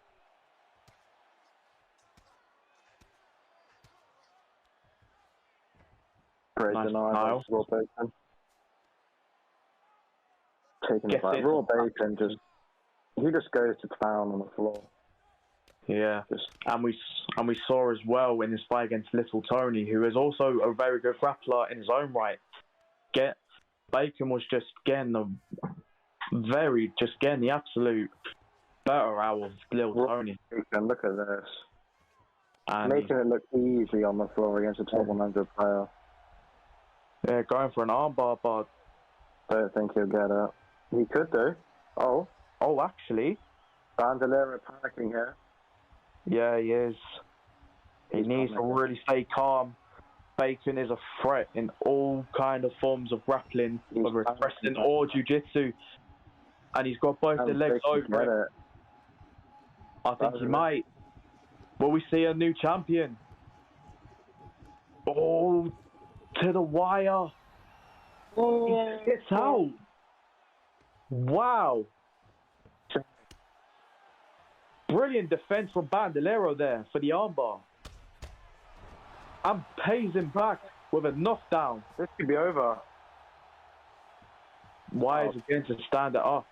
Great Nice denial by denial. Raw Bacon. Taking it Gets back. it. Raw Bacon he just goes to town on the floor. Yeah, and we saw as well in his fight against Little Tony, who is also a very good grappler in his own right. Bacon was just getting the absolute better out of Little Tony. Bacon, look at this. And making it look easy on the floor against a top 100 player. Yeah, going for an armbar, but I don't think he'll get it. He could do. Oh, actually, Bandolero panicking here. Yeah, he is. He needs to really stay calm. Bacon is a threat in all kind of forms of grappling, whether it's wrestling or jiu-jitsu. And he's got both the legs over it. I think he might. Will we see a new champion? Oh, to the wire. Oh, he gets out. Wow. Brilliant defense from Bandolero there for the armbar. And pays him back with a knockdown. This could be over. Wise again to stand it up.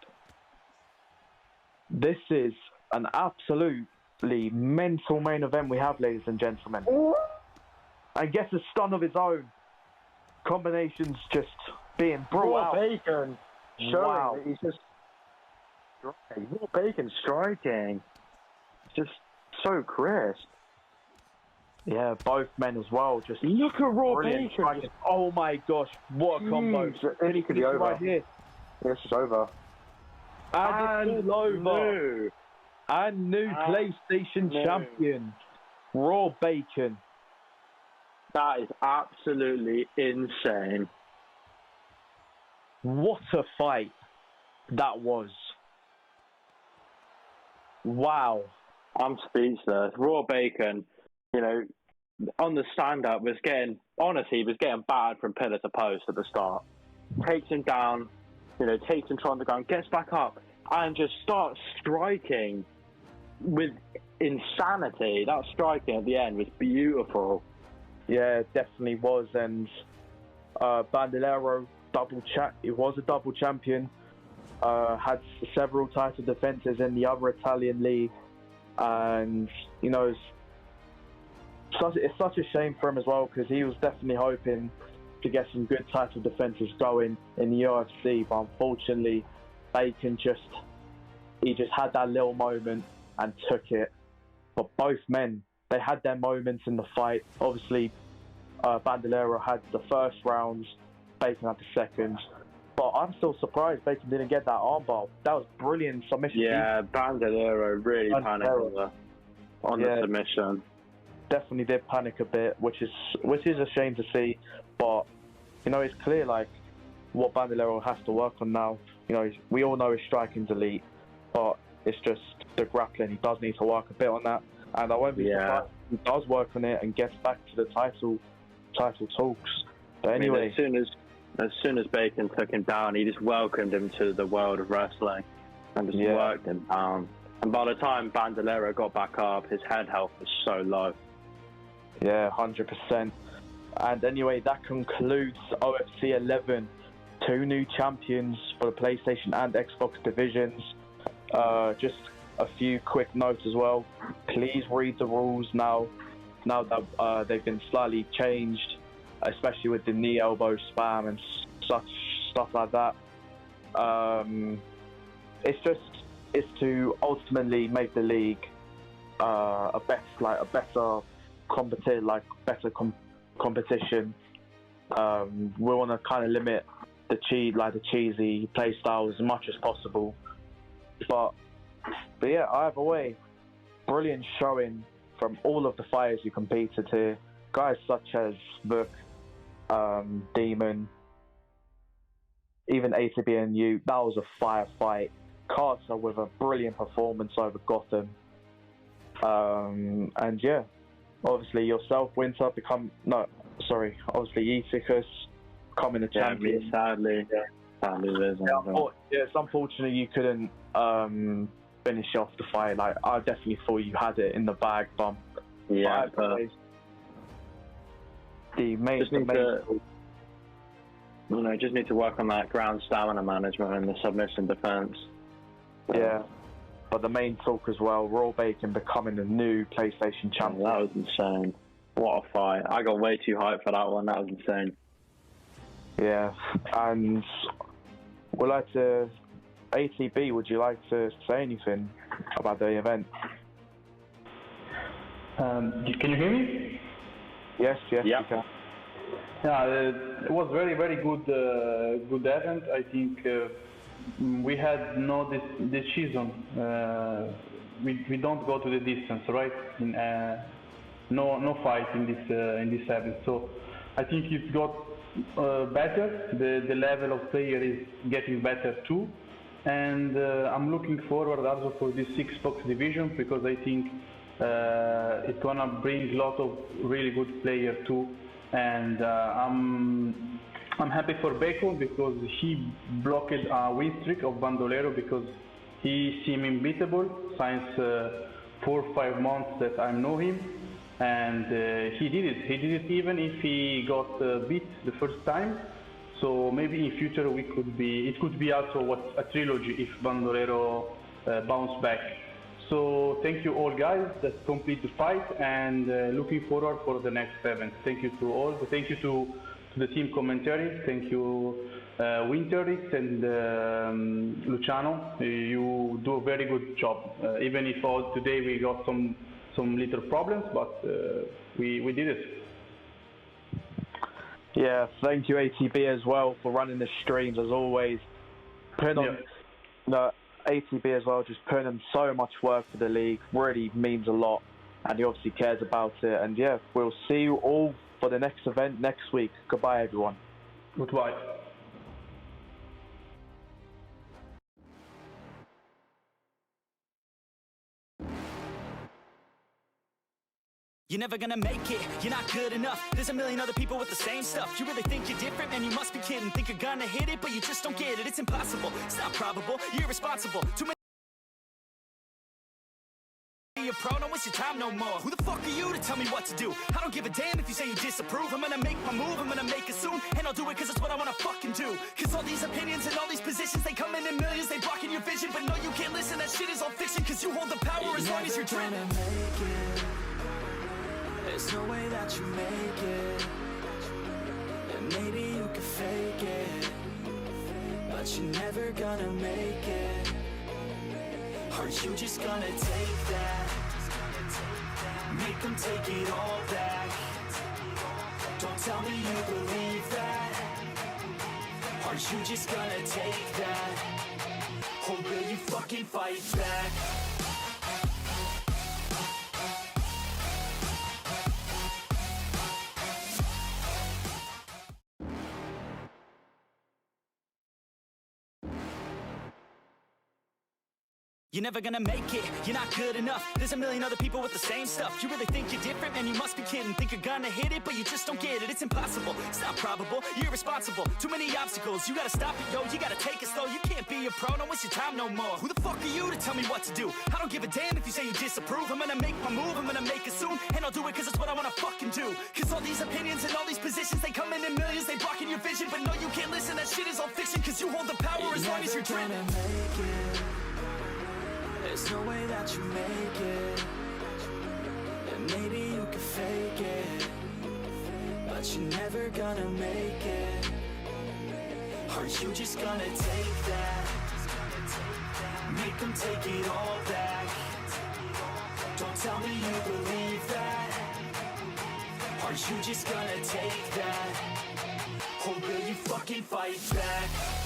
This is an absolutely mental main event we have, ladies and gentlemen. And gets a stun of his own. Combinations just being brought out. Bacon showing that he's just Raw Bacon striking. Just so crisp. Yeah, both men as well. Just look at Raw Bacon. Striking. Oh my gosh, what a combo! This could be over. Right here. This is over. And it's all over. And new PlayStation champion, Raw Bacon. That is absolutely insane. What a fight that was. Wow. I'm speechless. Raw Bacon, on the stand-up was getting battered from pillar to post at the start. Takes him down, takes him trying to go and gets back up and just starts striking with insanity. That striking at the end was beautiful. Yeah, it definitely was. And Bandolero, he was a double champion. Had several title defenses in the other Italian league. And, it's such a shame for him as well, because he was definitely hoping to get some good title defenses going in the OFC. But unfortunately, Bacon just had that little moment and took it. But both men, they had their moments in the fight. Obviously, Bandolero had the first rounds, Bacon had the second. But I'm still surprised Bacon didn't get that armbar. That was brilliant submission. Yeah, Bandolero really panicked on the submission. Definitely did panic a bit, which is a shame to see. But it's clear what Bandolero has to work on now. We all know his striking's elite, but it's just the grappling. He does need to work a bit on that. And I won't be surprised if he does work on it and gets back to the title talks. But anyway, as soon as Bacon took him down, he just welcomed him to the world of wrestling and just worked him down. And by the time Bandolero got back up, his head health was so low. Yeah, 100%. And anyway, that concludes OFC 11. 2 new champions for the PlayStation and Xbox divisions. Just a few quick notes as well. Please read the rules now that they've been slightly changed, especially with the knee elbow spam and such stuff like that. It's to ultimately make the league better competition. We want to kind of limit the cheesy play styles as much as possible. But yeah, either way, brilliant showing from all of the fighters who competed here. Guys such as Vuk, Demon, even ATB and you. That was a firefight. Carter with a brilliant performance over Gotham. And yeah, obviously yourself, Winter, obviously Eutychus becoming a champion. Sadly, it's unfortunate you couldn't finish off the fight. Like, I definitely thought you had it in the bag, but yeah, just need to work on that ground stamina management and the submission defense. Yeah, but the main talk as well, Raw Bacon becoming the new PlayStation champion. That was insane. What a fight. I got way too hyped for that one. That was insane. Yeah, and ATB, would you like to say anything about the event? Can you hear me? Yes, you can. Yeah, it was very, very good event. I think we had this season. We don't go to the distance, right? No fight in this event. So I think it got better. The level of player is getting better too, and I'm looking forward also for this 6-box division, because I think it's gonna bring a lot of really good players too. And I'm happy for Bacon because he blocked a win streak of Bandolero, because he seemed unbeatable since 4 or 5 months that I know him, and he did it even if he got beat the first time. So maybe in future it could be also a trilogy if Bandolero bounce back. So thank you all, guys. Let's complete the fight, and looking forward for the next event. Thank you to all. Thank you to the team commentary. Thank you, Winterix and Luciano. You do a very good job. Even if today we got some little problems, but we did it. Yeah, thank you ATB as well for running the streams as always. ATB as well, just putting in so much work for the league, really means a lot, and he obviously cares about it. And yeah, we'll see you all for the next event next week. Goodbye, everyone. Goodbye. You're never gonna make it, you're not good enough. There's a million other people with the same stuff. You really think you're different? Man, you must be kidding. Think you're gonna hit it, but you just don't get it. It's impossible, it's not probable, you're irresponsible. Too many a pro, don't waste your time no more. Who the fuck are you to tell me what to do? I don't give a damn if you say you disapprove. I'm gonna make my move, I'm gonna make it soon, and I'll do it cause it's what I wanna fucking do. Cause all these opinions and all these positions, they come in millions, they blocking your vision. But no, you can't listen, that shit is all fiction. Cause you hold the power as long as you're dreaming. There's no way that you make it, and maybe you can fake it, but you're never gonna make it. Are you just gonna take that? Make them take it all back. Don't tell me you believe that. Are you just gonna take that? Or will you fucking fight back? You're never gonna make it, you're not good enough. There's a million other people with the same stuff. You really think you're different? Man, you must be kidding. Think you're gonna hit it, but you just don't get it. It's impossible, it's not probable, you're irresponsible. Too many obstacles, you gotta stop it, yo. You gotta take it slow, you can't be a pro. Don't waste your time no more. Who the fuck are you to tell me what to do? I don't give a damn if you say you disapprove. I'm gonna make my move, I'm gonna make it soon, and I'll do it cause it's what I wanna fucking do. Cause all these opinions and all these positions, they come in millions, they blocking your vision. But no, you can't listen, that shit is all fiction. Cause you hold the power as long as you're dreaming. There's no way that you make it, and maybe you can fake it, but you're never gonna make it. Are you just gonna take that? Make them take it all back. Don't tell me you believe that. Are you just gonna take that? Or will you fucking fight back?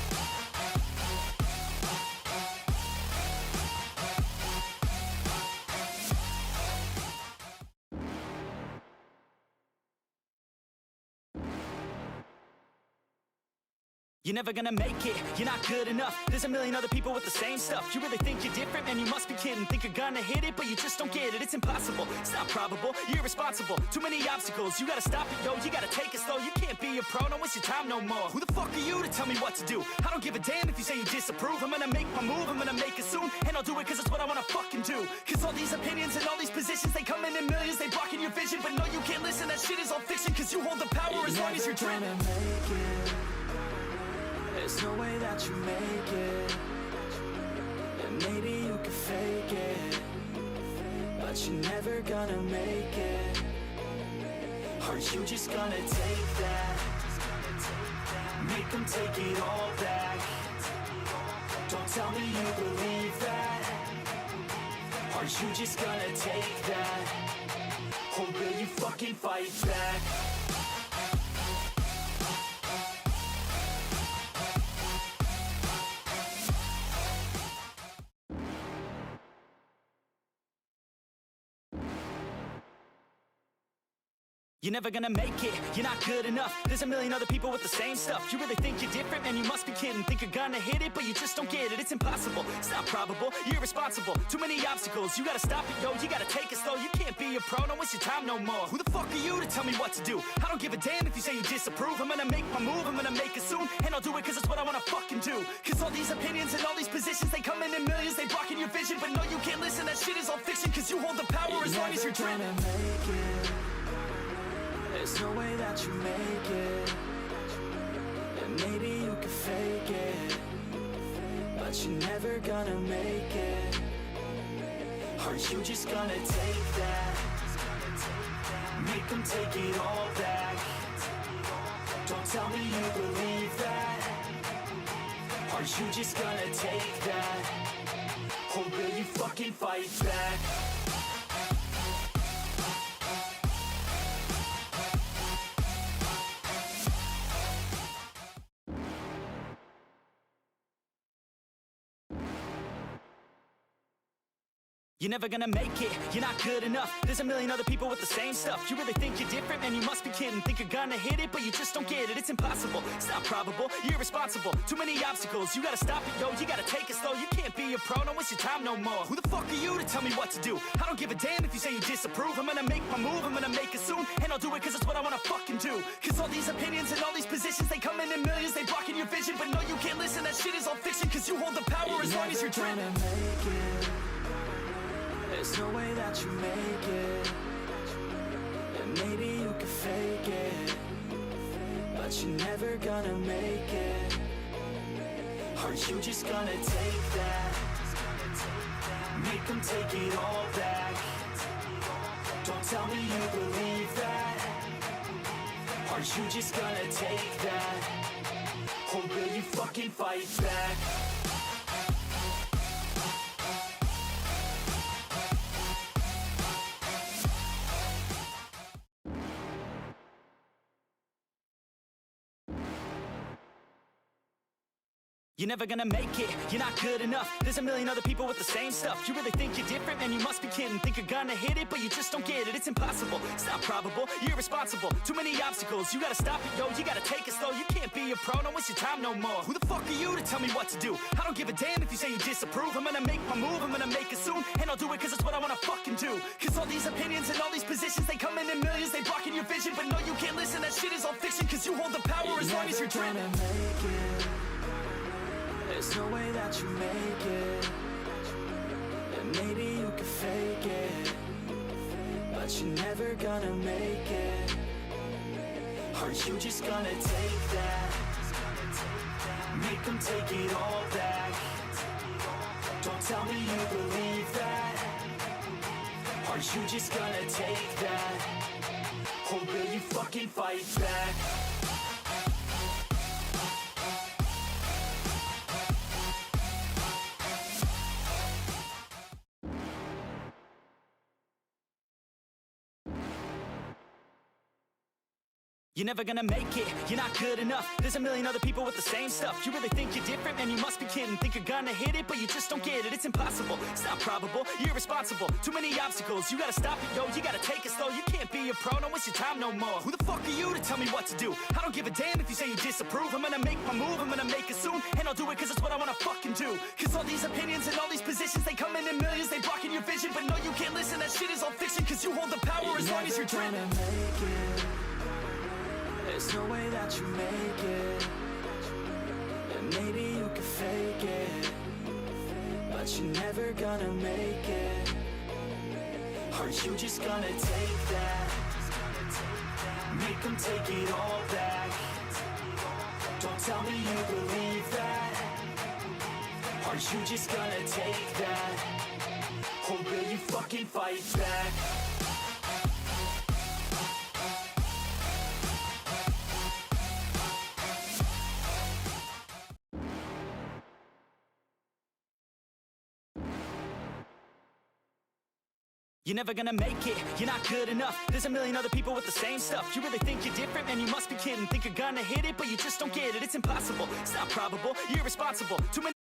You're never gonna make it, you're not good enough. There's a million other people with the same stuff. You really think you're different? Man, you must be kidding. Think you're gonna hit it, but you just don't get it. It's impossible, it's not probable, you're irresponsible. Too many obstacles, you gotta stop it, yo. You gotta take it slow, you can't be a pro. Don't waste your time no more. Who the fuck are you to tell me what to do? I don't give a damn if you say you disapprove. I'm gonna make my move, I'm gonna make it soon. And I'll do it cause it's what I wanna fucking do. Cause all these opinions and all these positions, they come in millions. They blocking your vision, but no, you can't listen. That shit is all fiction, cause you hold the power as long as you're dreaming. There's no way that you make it. And maybe you can fake it, but you're never gonna make it. Are you just gonna take that? Make them take it all back. Don't tell me you believe that. Are you just gonna take that? Or will you fucking fight back? You're never gonna make it, you're not good enough. There's a million other people with the same stuff. You really think you're different? Man, you must be kidding. Think you're gonna hit it, but you just don't get it. It's impossible, it's not probable, you're irresponsible. Too many obstacles, you gotta stop it, yo. You gotta take it slow, you can't be a pro. Don't waste your time no more. Who the fuck are you to tell me what to do? I don't give a damn if you say you disapprove. I'm gonna make my move, I'm gonna make it soon. And I'll do it cause it's what I wanna fucking do. Cause all these opinions and all these positions, they come in millions. They blocking your vision, but no, you can't listen. That shit is all fiction, cause you hold the power as long as you're dreaming. There's no way that you make it. And maybe you can fake it, but you're never gonna make it. Are you just gonna take that? Make them take it all back. Don't tell me you believe that. Are you just gonna take that? Or will you fucking fight back? You're never gonna make it, you're not good enough. There's a million other people with the same stuff. You really think you're different? Man, you must be kidding. Think you're gonna hit it, but you just don't get it. It's impossible, it's not probable, you're irresponsible. Too many obstacles, you gotta stop it, yo. You gotta take it slow, you can't be a pro. Don't waste your time no more. Who the fuck are you to tell me what to do? I don't give a damn if you say you disapprove. I'm gonna make my move, I'm gonna make it soon. And I'll do it cause it's what I wanna fucking do. Cause all these opinions and all these positions, they come in millions. They blocking your vision, but no, you can't listen. That shit is all fiction, cause you hold the power as long as you're dreaming. There's no way that you make it. And maybe you can fake it, but you're never gonna make it. Are you just gonna take that? Make them take it all back. Don't tell me you believe that. Are you just gonna take that? Or will you fucking fight back? You're never gonna make it, you're not good enough. There's a million other people with the same stuff. You really think you're different? Man, you must be kidding. Think you're gonna hit it, but you just don't get it. It's impossible, it's not probable, you're irresponsible. Too many obstacles, you gotta stop it, yo. You gotta take it slow, you can't be a pro. Don't waste your time no more. Who the fuck are you to tell me what to do? I don't give a damn if you say you disapprove. I'm gonna make my move, I'm gonna make it soon. And I'll do it cause it's what I wanna fucking do. Cause all these opinions and all these positions, they come in millions. They blocking your vision, but no, you can't listen. That shit is all fiction, cause you hold the power as long as you're dreaming. There's no way that you make it. And maybe you can fake it, but you're never gonna make it. Are you just gonna take that? Make them take it all back. Don't tell me you believe that. Are you just gonna take that? Or will you fucking fight back? You're never gonna make it, you're not good enough. There's a million other people with the same stuff. You really think you're different? Man, you must be kidding. Think you're gonna hit it, but you just don't get it. It's impossible, it's not probable, you're irresponsible. Too many obstacles, you gotta stop it, yo. You gotta take it slow, you can't be a pro, don't waste your time no more. Who the fuck are you to tell me what to do? I don't give a damn if you say you disapprove. I'm gonna make my move, I'm gonna make it soon. And I'll do it cause it's what I wanna fucking do. Cause all these opinions and all these positions, they come in millions, they blocking your vision. But no, you can't listen, that shit is all fiction. Cause you hold the power as long as you're dreaming. There's no way that you make it. And maybe you can fake it, but you're never gonna make it. Aren't you just gonna take that? Make them take it all back. Don't tell me you believe that. Aren't you just gonna take that? Or will you fucking fight back? You're never gonna make it, you're not good enough. There's a million other people with the same stuff. You really think you're different? Man, you must be kidding. Think you're gonna hit it, but you just don't get it. It's impossible, it's not probable, you're irresponsible. Too many